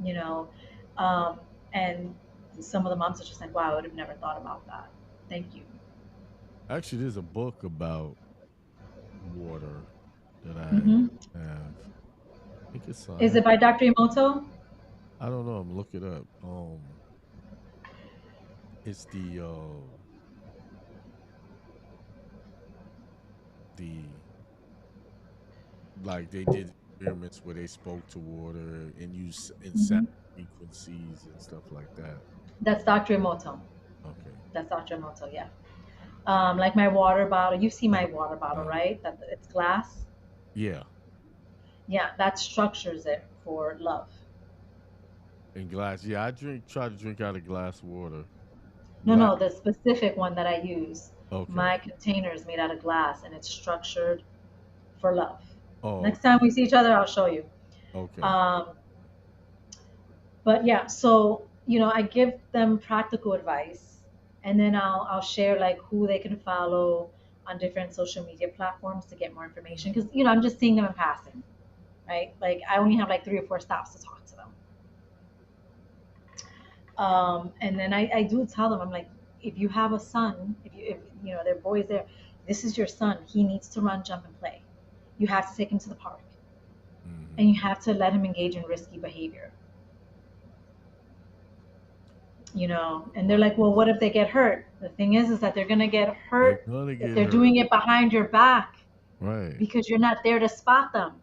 You know, um, and some of the moms are just like, "Wow, I would have never thought about that. Thank you." Actually, there's a book about water that I Hmm. have. I think it's. I Is have. it by Dr. Emoto? I don't know. I'm look it up. It's the like they did experiments where they spoke to water and use in sound Hmm. frequencies and stuff like that. That's Dr. Emoto. Okay. That's Dr. Emoto. Yeah. Like my water bottle. You see I my know water bottle, about it. right? That it's glass. Yeah. Yeah, that structures it for love. In glass. Yeah, try to drink out of glass water. No, Glass. no, the specific one that I use, Okay. my container is made out of glass and it's structured for love. Oh, Next time okay. we see each other, I'll show you. Okay. Um, but yeah, so I give them practical advice, and then I'll share like who they can follow on different social media platforms to get more information, Hmm. because I'm just seeing them in passing, right? Like, I only have like 3 or 4 stops to talk to them. And then I do tell them, I'm like, if you have a son, if there are boys there, this is your son. He needs to run, jump, and play. You have to take him to the park, and Hmm. you have to let him engage in risky behavior. And they're Right. like, well, what if they get hurt? The thing is that they're gonna get They're hurt gonna if get they're hurt. doing it behind your back, Right. because you're not there to spot them.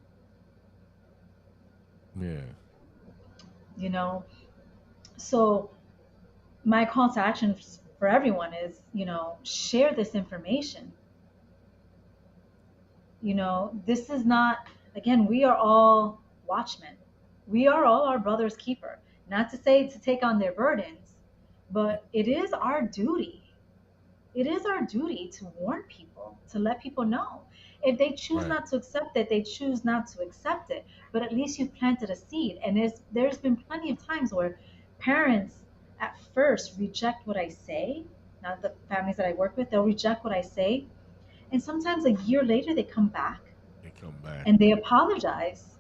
Yeah. You know. So my call to action for everyone is, share this information. This is not, again, we are all watchmen. We are all our brother's keeper. Not to say to take on their burdens, but it is our duty. It is our duty to warn people, to let people know. If they choose Right. not to accept it, they choose not to accept it. But at least you planted a seed. And there's been plenty of times where parents at first reject what I say. Not the families that I work with, they'll reject what I say. And sometimes a year later, they come back They come back. and they apologize.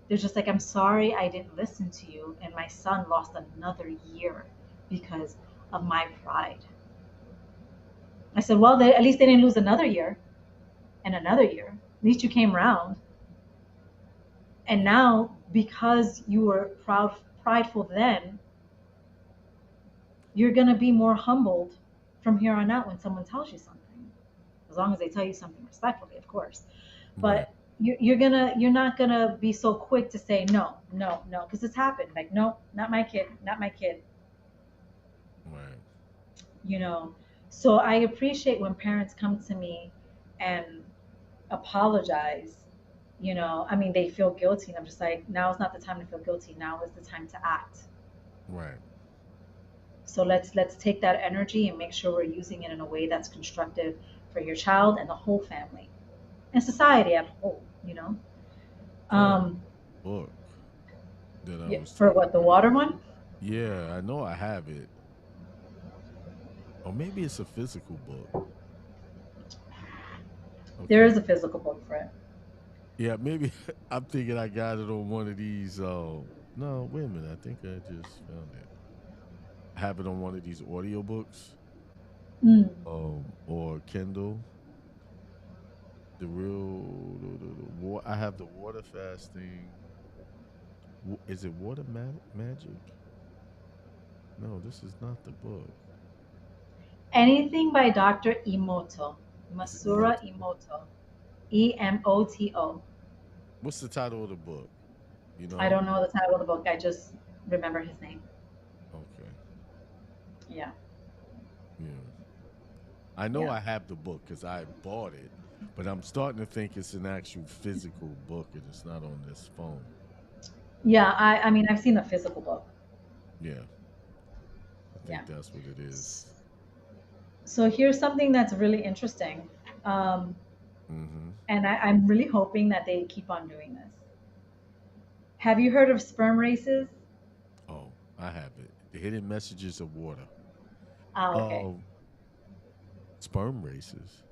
They're just like, I'm sorry I didn't listen to you. And my son lost another year because of my pride. I said, well, at least they didn't lose another year and another year. At least you came around. And now, because you were prideful then, you're going to be more humbled from here on out when someone tells you something. As long as they tell you something respectfully, of course. Right. But you're not gonna be so quick to say no, no, no, because it's happened. Like, no, not my kid, not my kid. Right. You know. So I appreciate when parents come to me and apologize. I mean, they feel guilty, and I'm just like, now is not the time to feel guilty. Now is the time to act. Right. So let's take that energy and make sure we're using it in a way that's constructive for your child and the whole family and society as a whole. Oh, Um, book that I yeah, was for talking. what, the water one? Yeah, I know I have it. Or maybe it's a physical book. There Okay. is a physical book for it. Yeah, maybe I'm thinking I got it on one of these. No, wait a minute. I think I just found it. I have it on one of these audiobooks, Mm. or Kindle. The real, I have the water fasting. Is it water magic? No, this is not the book. Anything by Dr. Emoto, Is it Masura Emoto? Emoto, Emoto. What's the title of the book? You I know? don't know the title of the book. I just remember his name. Okay. Yeah, Yeah. I know yeah, I have the book because I bought it, but I'm starting to think it's an actual physical book and it's not on this phone. yeah. I mean, I've seen the physical book. Yeah, I Yeah. think that's what it is. So here's something that's really interesting, um, Mm-hmm. and I'm really hoping that they keep on doing this. Have you heard of sperm races? Oh, I have it. The Hidden Messages of Water. Ah, okay. Um, Sperm races.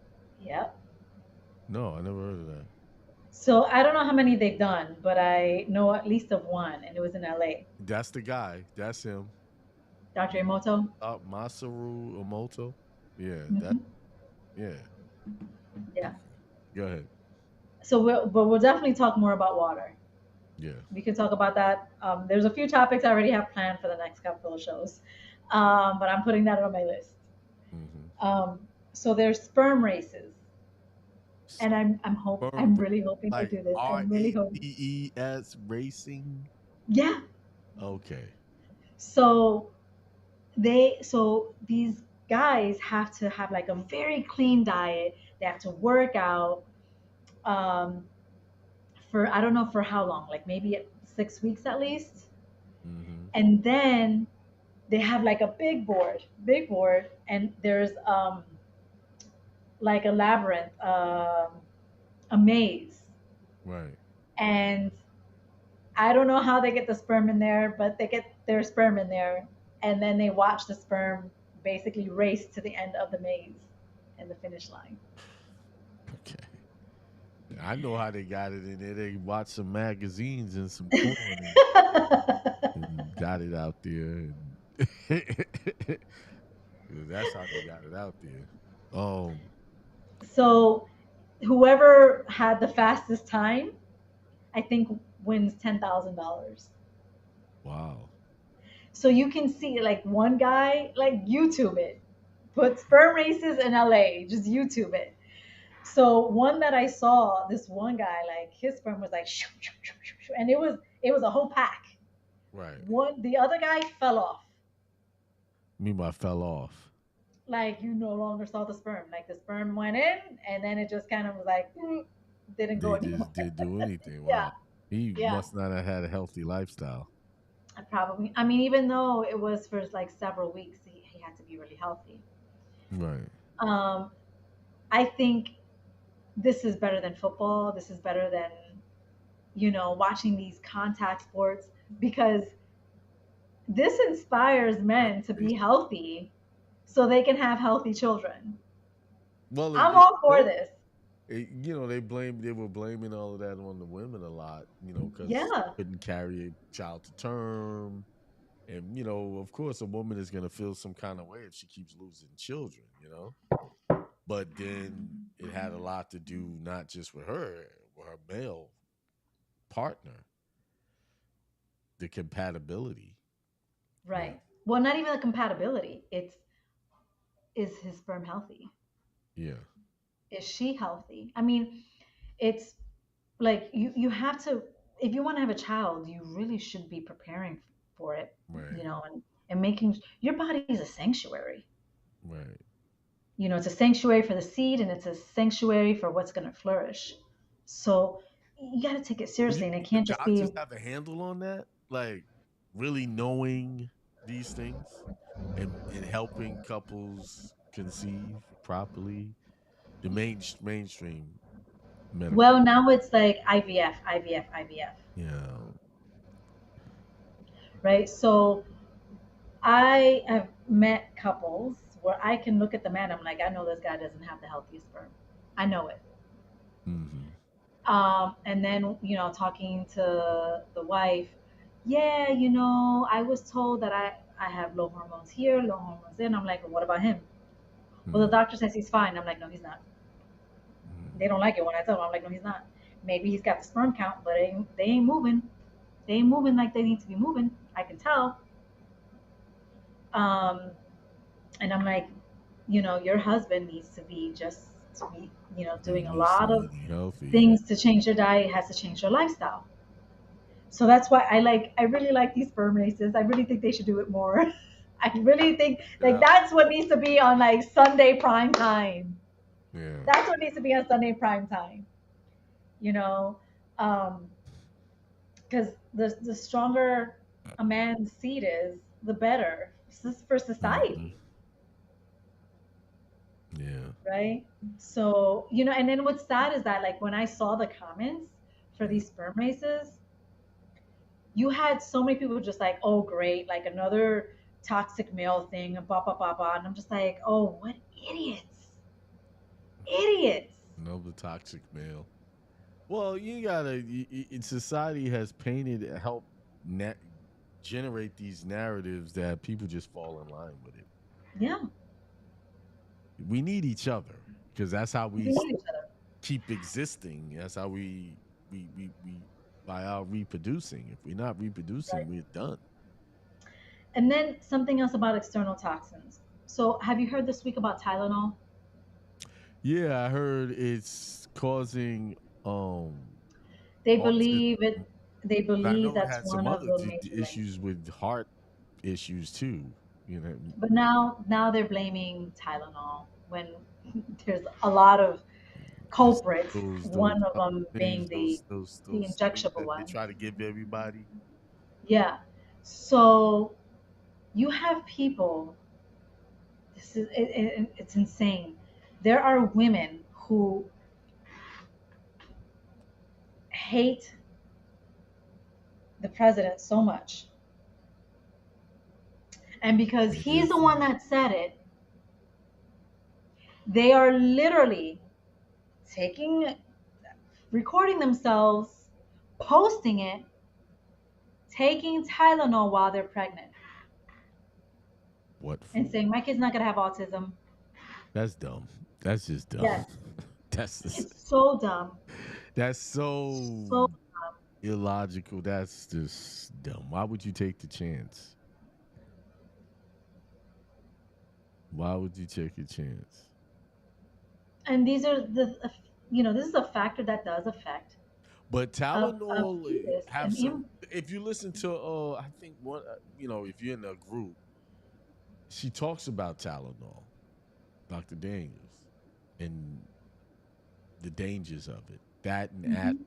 Yep. No, I never heard of that. So I don't know how many they've done, but I know at least of one, and it was in LA. That's the guy. That's him. Dr. Emoto. Masaru Emoto. Yeah, that. Hmm. Yeah. Yeah. Okay. Go ahead. So, but we'll definitely talk more about water. Yeah. We can talk about that. There's a few topics I already have planned for the next couple of shows, but I'm putting that on my list. Mm-hmm. So there's sperm races, and I'm Sperm really hoping they like do this. I'm really hoping. RADES racing. Yeah. Okay. So these guys have to have like a very clean diet. They have to work out. Um, for I don't know for how long, like maybe 6 weeks at least. Mm-hmm. And then they have like a big board, and there's like a labyrinth, a maze, Right. and I don't know how they get the sperm in there, but they get their sperm in there, and then they watch the sperm basically race to the end of the maze and the finish line. Okay. I know how they got it in there. They watched some magazines and some porn and got it out there. And that's how they got it out there. Um, So whoever had the fastest time, I think, wins $10,000. wow. So you can see like one guy, like YouTube it, put sperm races in LA, just YouTube it. So one that I saw, this one guy, like his sperm was like, shoo, shoo, shoo, shoo, shoo, and it was a whole pack. Right. The other guy fell off, Meanwhile, fell off. like you no longer saw the sperm. Like the sperm went in, and then it just kind of was like, didn't go They anywhere. just did do anything. Yeah, Wow. He yeah, must not have had a healthy lifestyle. probably. I mean, even though it was for like several weeks, he had to be really healthy. Right. Um, I think this is better than football. This is better than, watching these contact sports because this inspires men to be healthy so they can have healthy children. Well, I'm all for they, this. they were blaming all of that on the women a lot, because Yeah, couldn't carry a child to term. And, of course, a woman is going to feel some kind of way if she keeps losing children. But then it had a lot to do not just with her male partner, the compatibility. Right. right. Well, not even the compatibility. It's, is his sperm healthy? Yeah. Is she healthy? I mean, it's like you have to, if you want to have a child, you really should be preparing for it, Right. and making your body is a sanctuary. Right. It's a sanctuary for the seed and it's a sanctuary for what's going to flourish. So you got to take it Do you seriously and it think the can't just be, doctors have a handle on that? Like really knowing these things and helping couples conceive properly? The mainstream medical. well, now it's like IVF, IVF, IVF, Yeah. right? So I have met couples where I can look at the man, I'm like, I know this guy doesn't have the healthiest sperm. I know it. Mm-hmm. And then, talking to the wife, yeah, I was told that I have low hormones here, low hormones there. And I'm like, well, what about him? Well, the doctor says he's fine. I'm like, no, he's not. They Mm-hmm. don't like it when I tell them. I'm like, no, he's not. Maybe he's got the sperm count, but they ain't moving. They ain't moving like they need to be moving. I can tell. Um, and I'm like, your husband needs to be just to be, Be doing a used to lot of eating healthy. Yeah. things to change your diet, has to change your lifestyle. So that's why I really like these sperm races. I really think they should do it more. I really think like Yeah. that's what needs to be on like Sunday prime time. Yeah. That's what needs to be on Sunday prime time. You know, um, because the stronger a man's seed is, the better for Mm-hmm. society, Yeah. right? So and then what's sad is that like when I saw the comments for these sperm races, you had so many people just like, oh, great, like another toxic male thing, and blah, blah, blah, blah. And I'm just like, oh, what idiots. Idiots. Another toxic male. Well, you gotta. Society has painted, help na- generate these narratives that people just fall in line with it. Yeah, We need each other because that's how we we need each other. keep existing. That's how we by our reproducing. If we're not reproducing, Right. we're done. And then something else about external toxins. So, have you heard this week about Tylenol? Yeah, I heard it's causing They autism. believe it. They But I believe know it that's had some one of other the major links. issues with heart issues too. You know, But now they're blaming Tylenol when there's a lot of just culprits. those One of other them being things, the those things injectable that they one. try to give everybody. Yeah. So you have people. It's insane. There are women who hate the president so much, and because It he's the is. one that said it, they are literally taking, recording themselves, posting it, taking Tylenol while they're pregnant, What and for? saying my kid's not gonna have autism. That's dumb. That's just dumb. Yes, That's just, it's so dumb, that's so so dumb. illogical. That's just dumb. Why would you take the chance? Why would you take a chance? And these are this is a factor that does affect But a Tylenol fetus, have and some. If you listen to, I think one, if you're in a group, she talks about Tylenol, Dr. Daniels, and the dangers of it. that and at Hmm.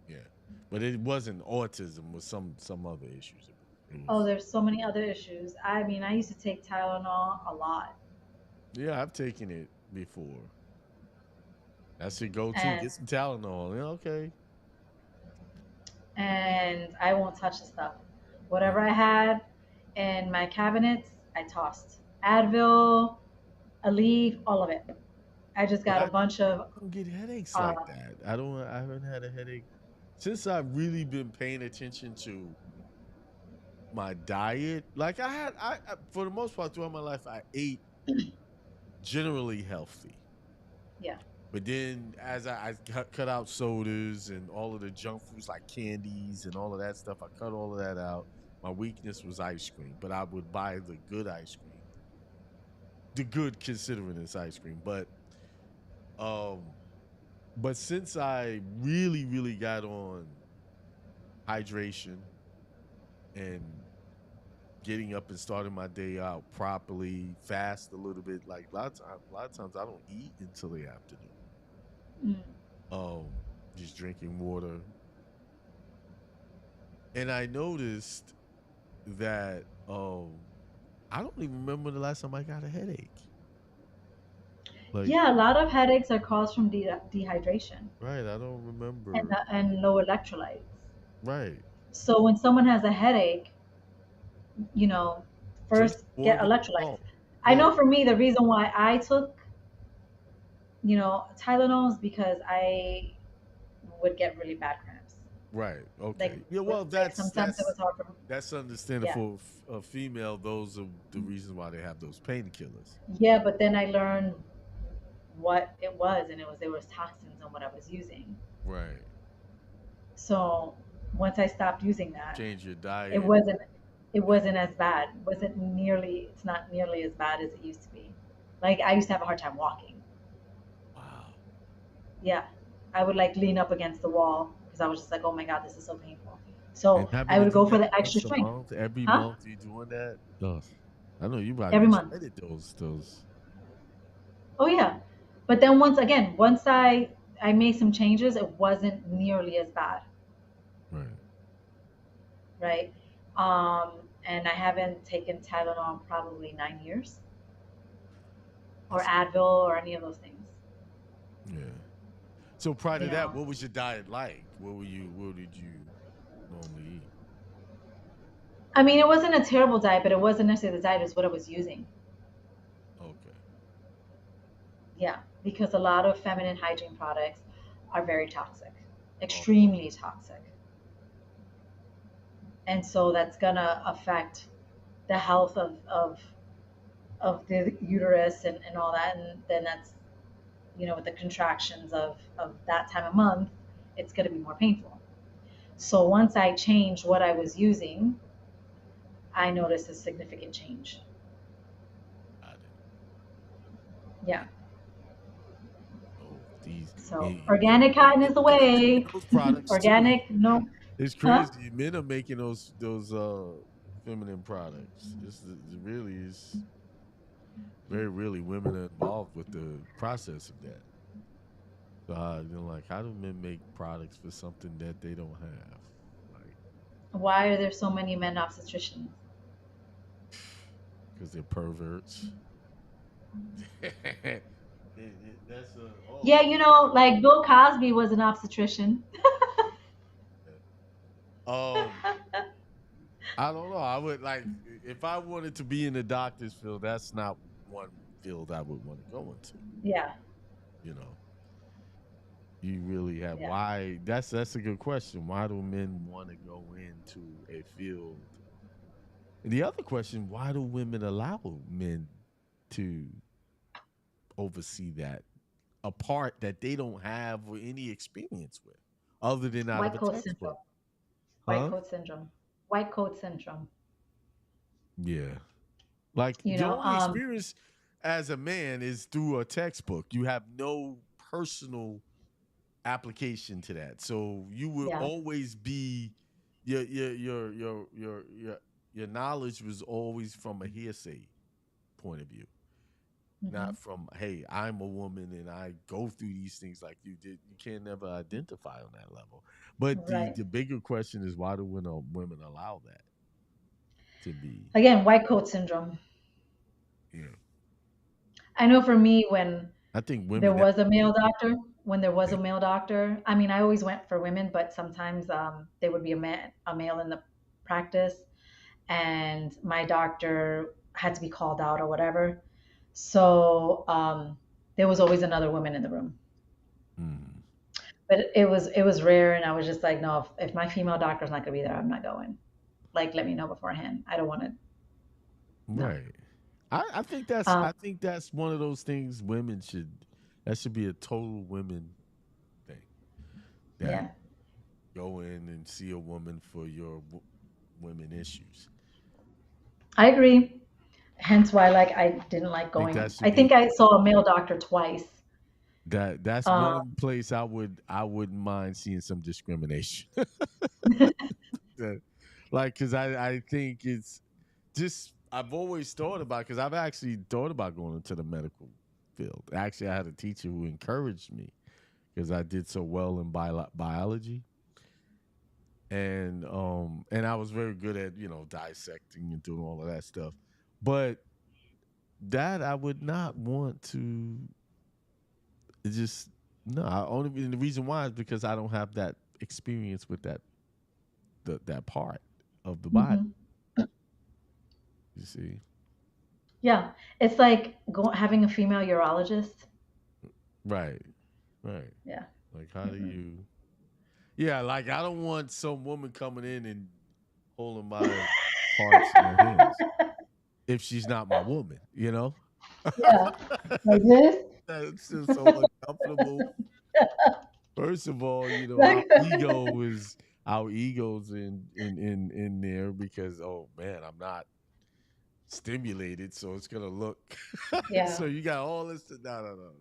yeah, but it wasn't autism. Was some other issues. It Oh, was there's so many other issues. I mean, I used to take Tylenol a lot, yeah. I've taken it before. That's your go-to. and Get some Tylenol. Yeah, okay. I won't touch the stuff. Whatever Mm. I had in my cabinets, I tossed. Advil, Aleve, all of it. I just Yeah, got a bunch I of don't get headaches uh, like that. I don't. I haven't had a headache since I've really been paying attention to my diet. Like I for the most part throughout my life, I ate generally healthy. yeah. But then as I cut out sodas and all of the junk foods like candies and all of that stuff, I cut all of that out. My weakness was ice cream, but I would buy the good ice cream. The good considering it's ice cream. Um but since I really got on hydration and getting up and starting my day out properly, fast a little bit, like a lot of times I don't eat until the afternoon. Mm. Um just drinking water. And I noticed that I don't even remember the last time I got a headache. Like, Yeah, a lot of headaches are caused from dehydration right, I don't remember. and low electrolytes. Right. So when someone has a headache, you know, Drink first more get of electrolytes. salt. I Yeah. know for me, the reason why I took, Tylenol is because I would get really bad cramps. Right. Like, Okay. Yeah, well like sometimes it was hard for me. that's Yeah. understandable for a female. Those are the reasons why they have those painkillers. Yeah, but then I learned what it was, and there was toxins in what I was using. Right. So once I stopped using that, Change your it diet. wasn't it Yeah. wasn't as bad. It's not nearly as bad as it used to be. Like I used to have a hard time walking. Wow. Yeah. I would like lean up against the wall because I was just like, oh my God, this is so painful. And So having I to would do go for that the extra once a strength. month, every Huh? month you doing that. Ugh. I know you Every probably month. dreaded those. Oh yeah. But then once I made some changes, it wasn't nearly as bad, Right. right? And I haven't taken Tylenol in probably 9 years, or That's Advil, or any of those things. yeah. So prior You to that, know, what was your diet like? What did you normally eat? I mean, it wasn't a terrible diet, but it wasn't necessarily the diet; it was what I was using. Okay. Yeah, because a lot of feminine hygiene products are very toxic, Oh, extremely toxic, and so that's gonna affect the health of the uterus and all that, and then that's with the contractions of that time of month, it's going to be more painful. So once I changed what I was using, I noticed a significant change. got it. Yeah. Oh, these So organic cotton men is the are making way. those products too. Organic, no, It's huh? crazy. Men are making those feminine products. It really is very really women are involved with the process of that. So like how do men make products for something that they don't have? Like Why are there so many men obstetricians? because they're perverts. That's Yeah, like Bill Cosby was an obstetrician. um I don't know. I would like if I wanted to be in the doctor's field, that's not one field I would want to go into. Yeah, You know, you really have yeah. why that's a good question. Why do men want to go into a field? And the other question, why do women allow men to oversee that a part that they don't have or any experience with other than out of White a coat syndrome. textbook? White Huh? coat syndrome. White coat syndrome. Yeah. Like You the know, only experience as a man is through a textbook. You have no personal application to that. So you will yeah. always be your knowledge was always from a hearsay point of view. Hmm. not from, hey, I'm a woman and I go through these things like you did. You can never identify on that level. But the Right. the bigger question is, why do women allow that to be? Again, white coat syndrome. Yeah, I know for me, when I think there women have was a to. male doctor, when there was Yeah. a male doctor, I mean, I always went for women, but sometimes there would be a male in the practice, and my doctor had to be called out or whatever. So there was always another woman in the room. Mm. But it was rare, and I was just like, no, if my female doctor's not gonna be there, I'm not going. Like, let me know beforehand. I don't want to. No. Right. I think that's one of those things women should that should be a total women thing. That Yeah, go in and see a woman for your women issues. I agree. Hence why, like, I didn't like I think that going. should I be think I saw a male doctor twice. that's Um, one place I wouldn't mind seeing some discrimination. That- like cuz I think it's just I've always thought about cuz I've actually thought about going into the medical field. Actually, I had a teacher who encouraged me because I did so well in biology, and I was very good at dissecting and doing all of that stuff. But that I would not want to just no. I only and the reason why is because I don't have that experience with that part of the body. mhm. You see, Yeah, it's like having a female urologist. right, right. Yeah. Like how do Mm-mm. you? Yeah, like I don't want some woman coming in and holding my parts in her hands if she's not my woman. Yeah, like this. That's just so uncomfortable. First of all, Like, our egos in there because oh man, I'm not stimulated, so it's gonna look yeah, so you got all this no.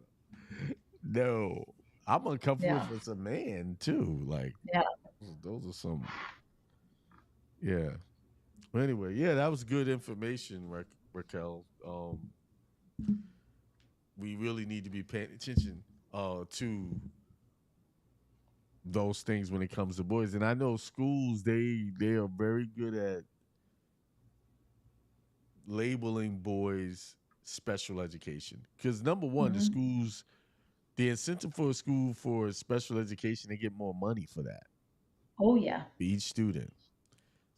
No. I'm uncomfortable yeah, if it's a man too. Like yeah. those are some yeah. Well, anyway, yeah, that was good information, Raquel. We really need to be paying attention to those things when it comes to boys. And I know schools they are very good at labeling boys special education. Because number one, Hmm. the incentive for a school for special education, they get more money for that Oh yeah. for each student.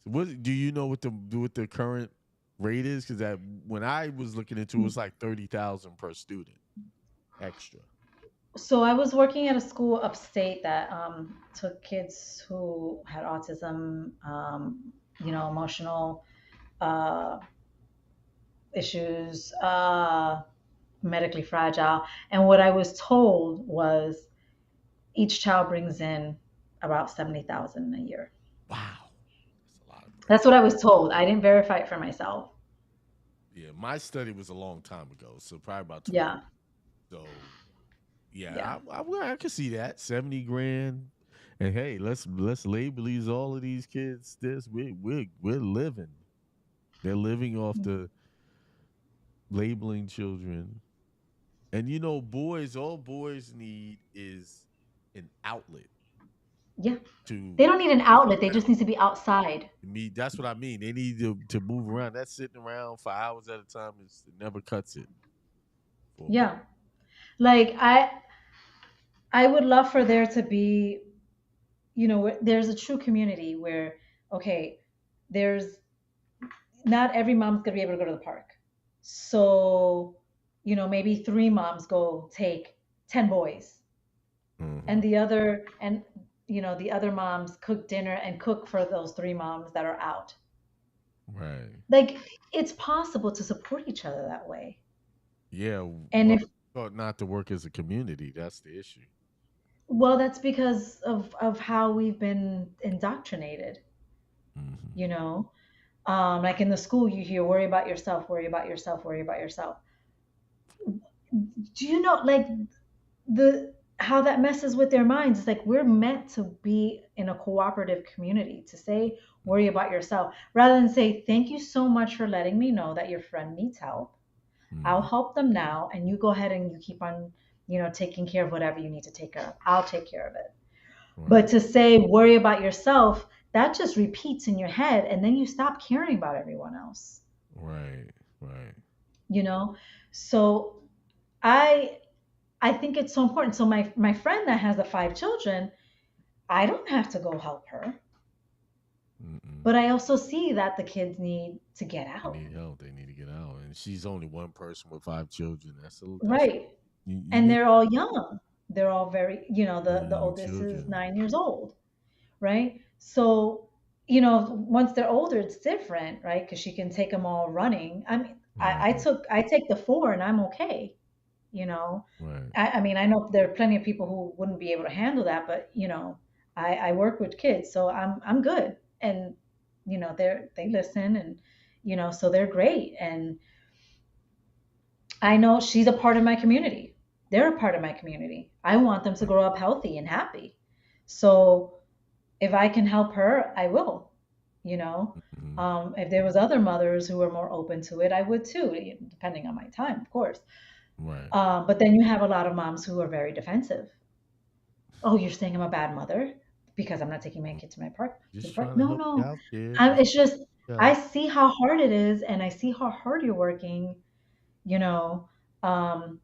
So what do you know what the current rate is? Because that when I was looking into it was like 30,000 per student extra. So I was working at a school upstate that took kids who had autism, emotional uh, issues, medically fragile. And what I was told was each child brings in about 70,000 a year. Wow, that's a lot of bread. That's what I was told. I didn't verify it for myself. Yeah, my study was a long time ago, so probably about 20. Yeah, So yeah, yeah, I could see that 70 grand. And hey, let's label these all of these kids. This we're living. They're living off the labeling children. And boys, all boys need is an outlet yeah. to They don't need an outlet. They just around. need to be outside. Me, that's what I mean. They need to move around. That's sitting around for hours at a time it never cuts it for a boy. Yeah. Like I would love for there to be, there's a true community where, okay, there's not every mom's gonna be able to go to the park. So, maybe three moms go take 10 boys, and Hmm. the other moms cook dinner and cook for those three moms that are out. Right. Like, it's possible to support each other that way. Yeah. And Well, if taught not to work as a community. That's the issue. Well, that's because of how we've been indoctrinated, Hmm. you know. Like in the school, you hear worry about yourself, worry about yourself, worry about yourself. Do you know, like, the how that messes with their minds? It's like we're meant to be in a cooperative community, to say worry about yourself rather than say thank you so much for letting me know that your friend needs help. I'll Mm-hmm. help them now, and you go ahead and you keep on, taking care of whatever you need to take care of. I'll take care of it. But Right. to say worry about yourself, that just repeats in your head, and then you stop caring about everyone else. Right. Right. You know, so I I think it's so important. So my friend that has the five children, I don't have to go help her, Mm-mm. but I also see that the kids need to get They out. need help. They need to get out. And she's only one person with five children. That's Right. you And need they're all young. They're all very, very the young oldest is children. 9 years old, right? So, once they're older, it's different, right? Because she can take them all running. I mean, Right. I take the four and I'm okay, you know. Right. I mean, I know there are plenty of people who wouldn't be able to handle that, but I work with kids, so I'm good. And they listen, and so they're great. And I know she's a part of my community. They're a part of my community. I want them to Right. grow up healthy and happy. So if I can help her, I will. You know, Mm-hmm. if there was other mothers who were more open to it, I would too, depending on my time, of course. Right. But then you have a lot of moms who are very defensive. Oh, you're saying I'm a bad mother because I'm not taking my Mm. kid to the Just park? trying to No, help you no. out, kid. Just It's just help you I out. see how hard it is, and I see how hard you're working. You know, um,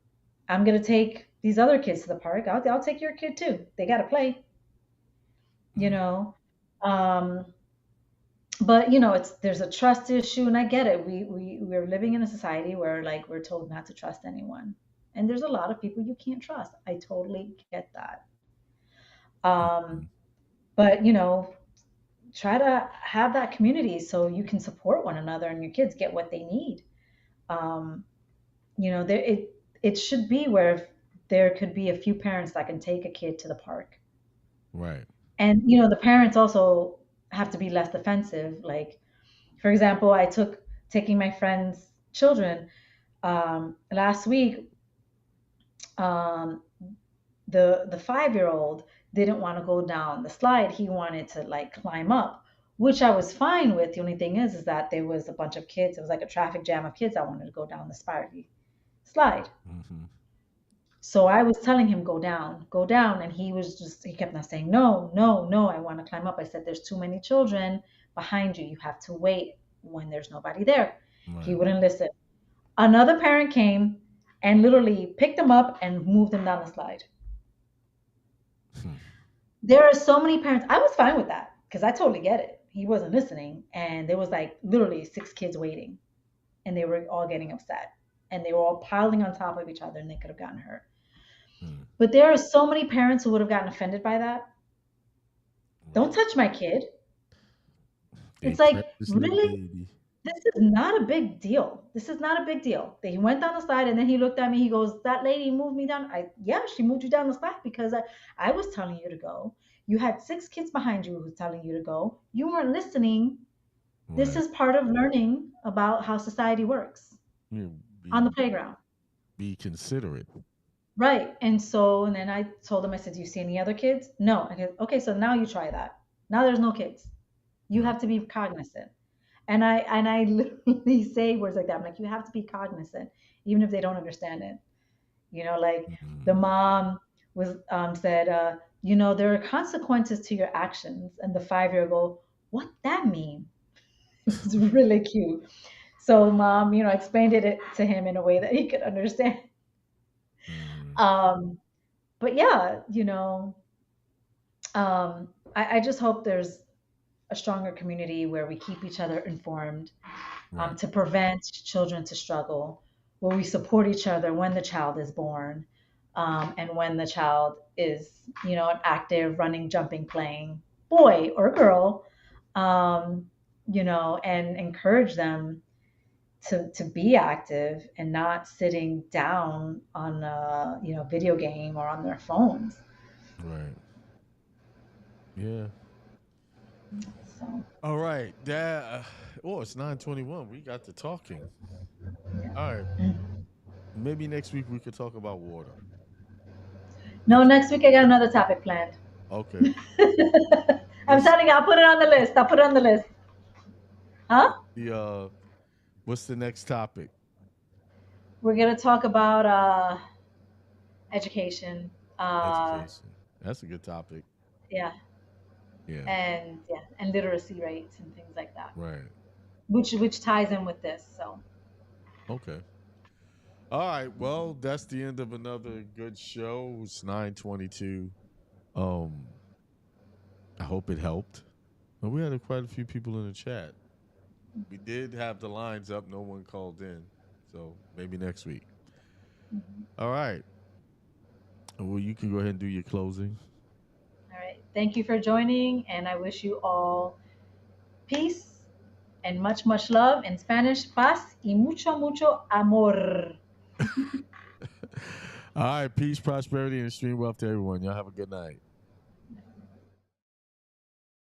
I'm gonna take these other kids to the park. I'll take your kid too. They gotta play. You Mm. know, um, but it's there's a trust issue, and I get it. We're living in a society where like we're told not to trust anyone, and there's a lot of people you can't trust. I totally get that. Um, Mm. but try to have that community so you can support one another and your kids get what they need. Um, there it should be where if there could be a few parents that can take a kid to the park, Right. and the parents also have to be less defensive. Like, for example, I took taking my friend's children last week. Um, the 5-year old didn't want to go down the slide. He wanted to like climb up, which I was fine with. The only thing is that there was a bunch of kids. It was like a traffic jam of kids that wanted to go down the spirally slide. Mm-hmm. So I was telling him, go down. And he kept on saying, no, no, no, I want to climb up. I said, there's too many children behind you. You have to wait when there's nobody there. He Right. wouldn't listen. Another parent came and literally picked him up and moved him down the slide. Hmm. There are so many parents. I was fine with that because I totally get it. He wasn't listening. And there was like literally six kids waiting, and they were all getting upset. And they were all piling on top of each other, and they could have gotten hurt. Hmm. But there are so many parents who would have gotten offended by that. Don't Right. touch my kid. They It's like, precious little really? baby. This is not a big deal. This is not a big deal. He went down the slide, and then he looked at me. He goes, that lady moved me down. Yeah, she moved you down the slide because I was telling you to go. You had six kids behind you who was telling you to go. You weren't listening. This Right. is part of learning about how society works You on the be playground. be considerate. Right. And then I told him, I said, do you see any other kids? No. I said, okay, so now you try that. Now there's no kids. You Right. have to be cognizant. And I literally say words like that. I'm like, you have to be cognizant, even if they don't understand it. Like the Mm. mom was said, there are consequences to your actions. And the 5-year-old go, what that mean? It's really cute. So mom, explained it to him in a way that he could understand. Mm. Um, but yeah, I just hope there's a stronger community where we keep each other informed, Right. to prevent children to struggle, where we support each other when the child is born, and when the child is, an active, running, jumping, playing boy or girl, and encourage them to be active and not sitting down on a video game or on their phones. Right. Yeah. So All right. That. Oh, it's 9:21. We got to talking. All right. Maybe next week we could talk about water. no, Next. next week I got another topic planned. Okay. I'm What's telling you, I'll put it on the list. I'll put it on the list. Huh? the What's the next topic? We're gonna talk about education. Education. That's a good topic. Yeah, Yeah. and literacy rates and things like that, Right. which ties in with this. So Okay. All right. Well, that's the end of another good show. It's 9:22. Um, I hope it helped. Well, we had quite a few people in the chat. We did have the lines up. No one called in. So maybe next week. mhm. All right. Well, you can go ahead and do your closing. All right, thank you for joining, and I wish you all peace and much love. In Spanish, paz y mucho amor. All right. Peace, prosperity, and extreme wealth to everyone. Y'all have a good night.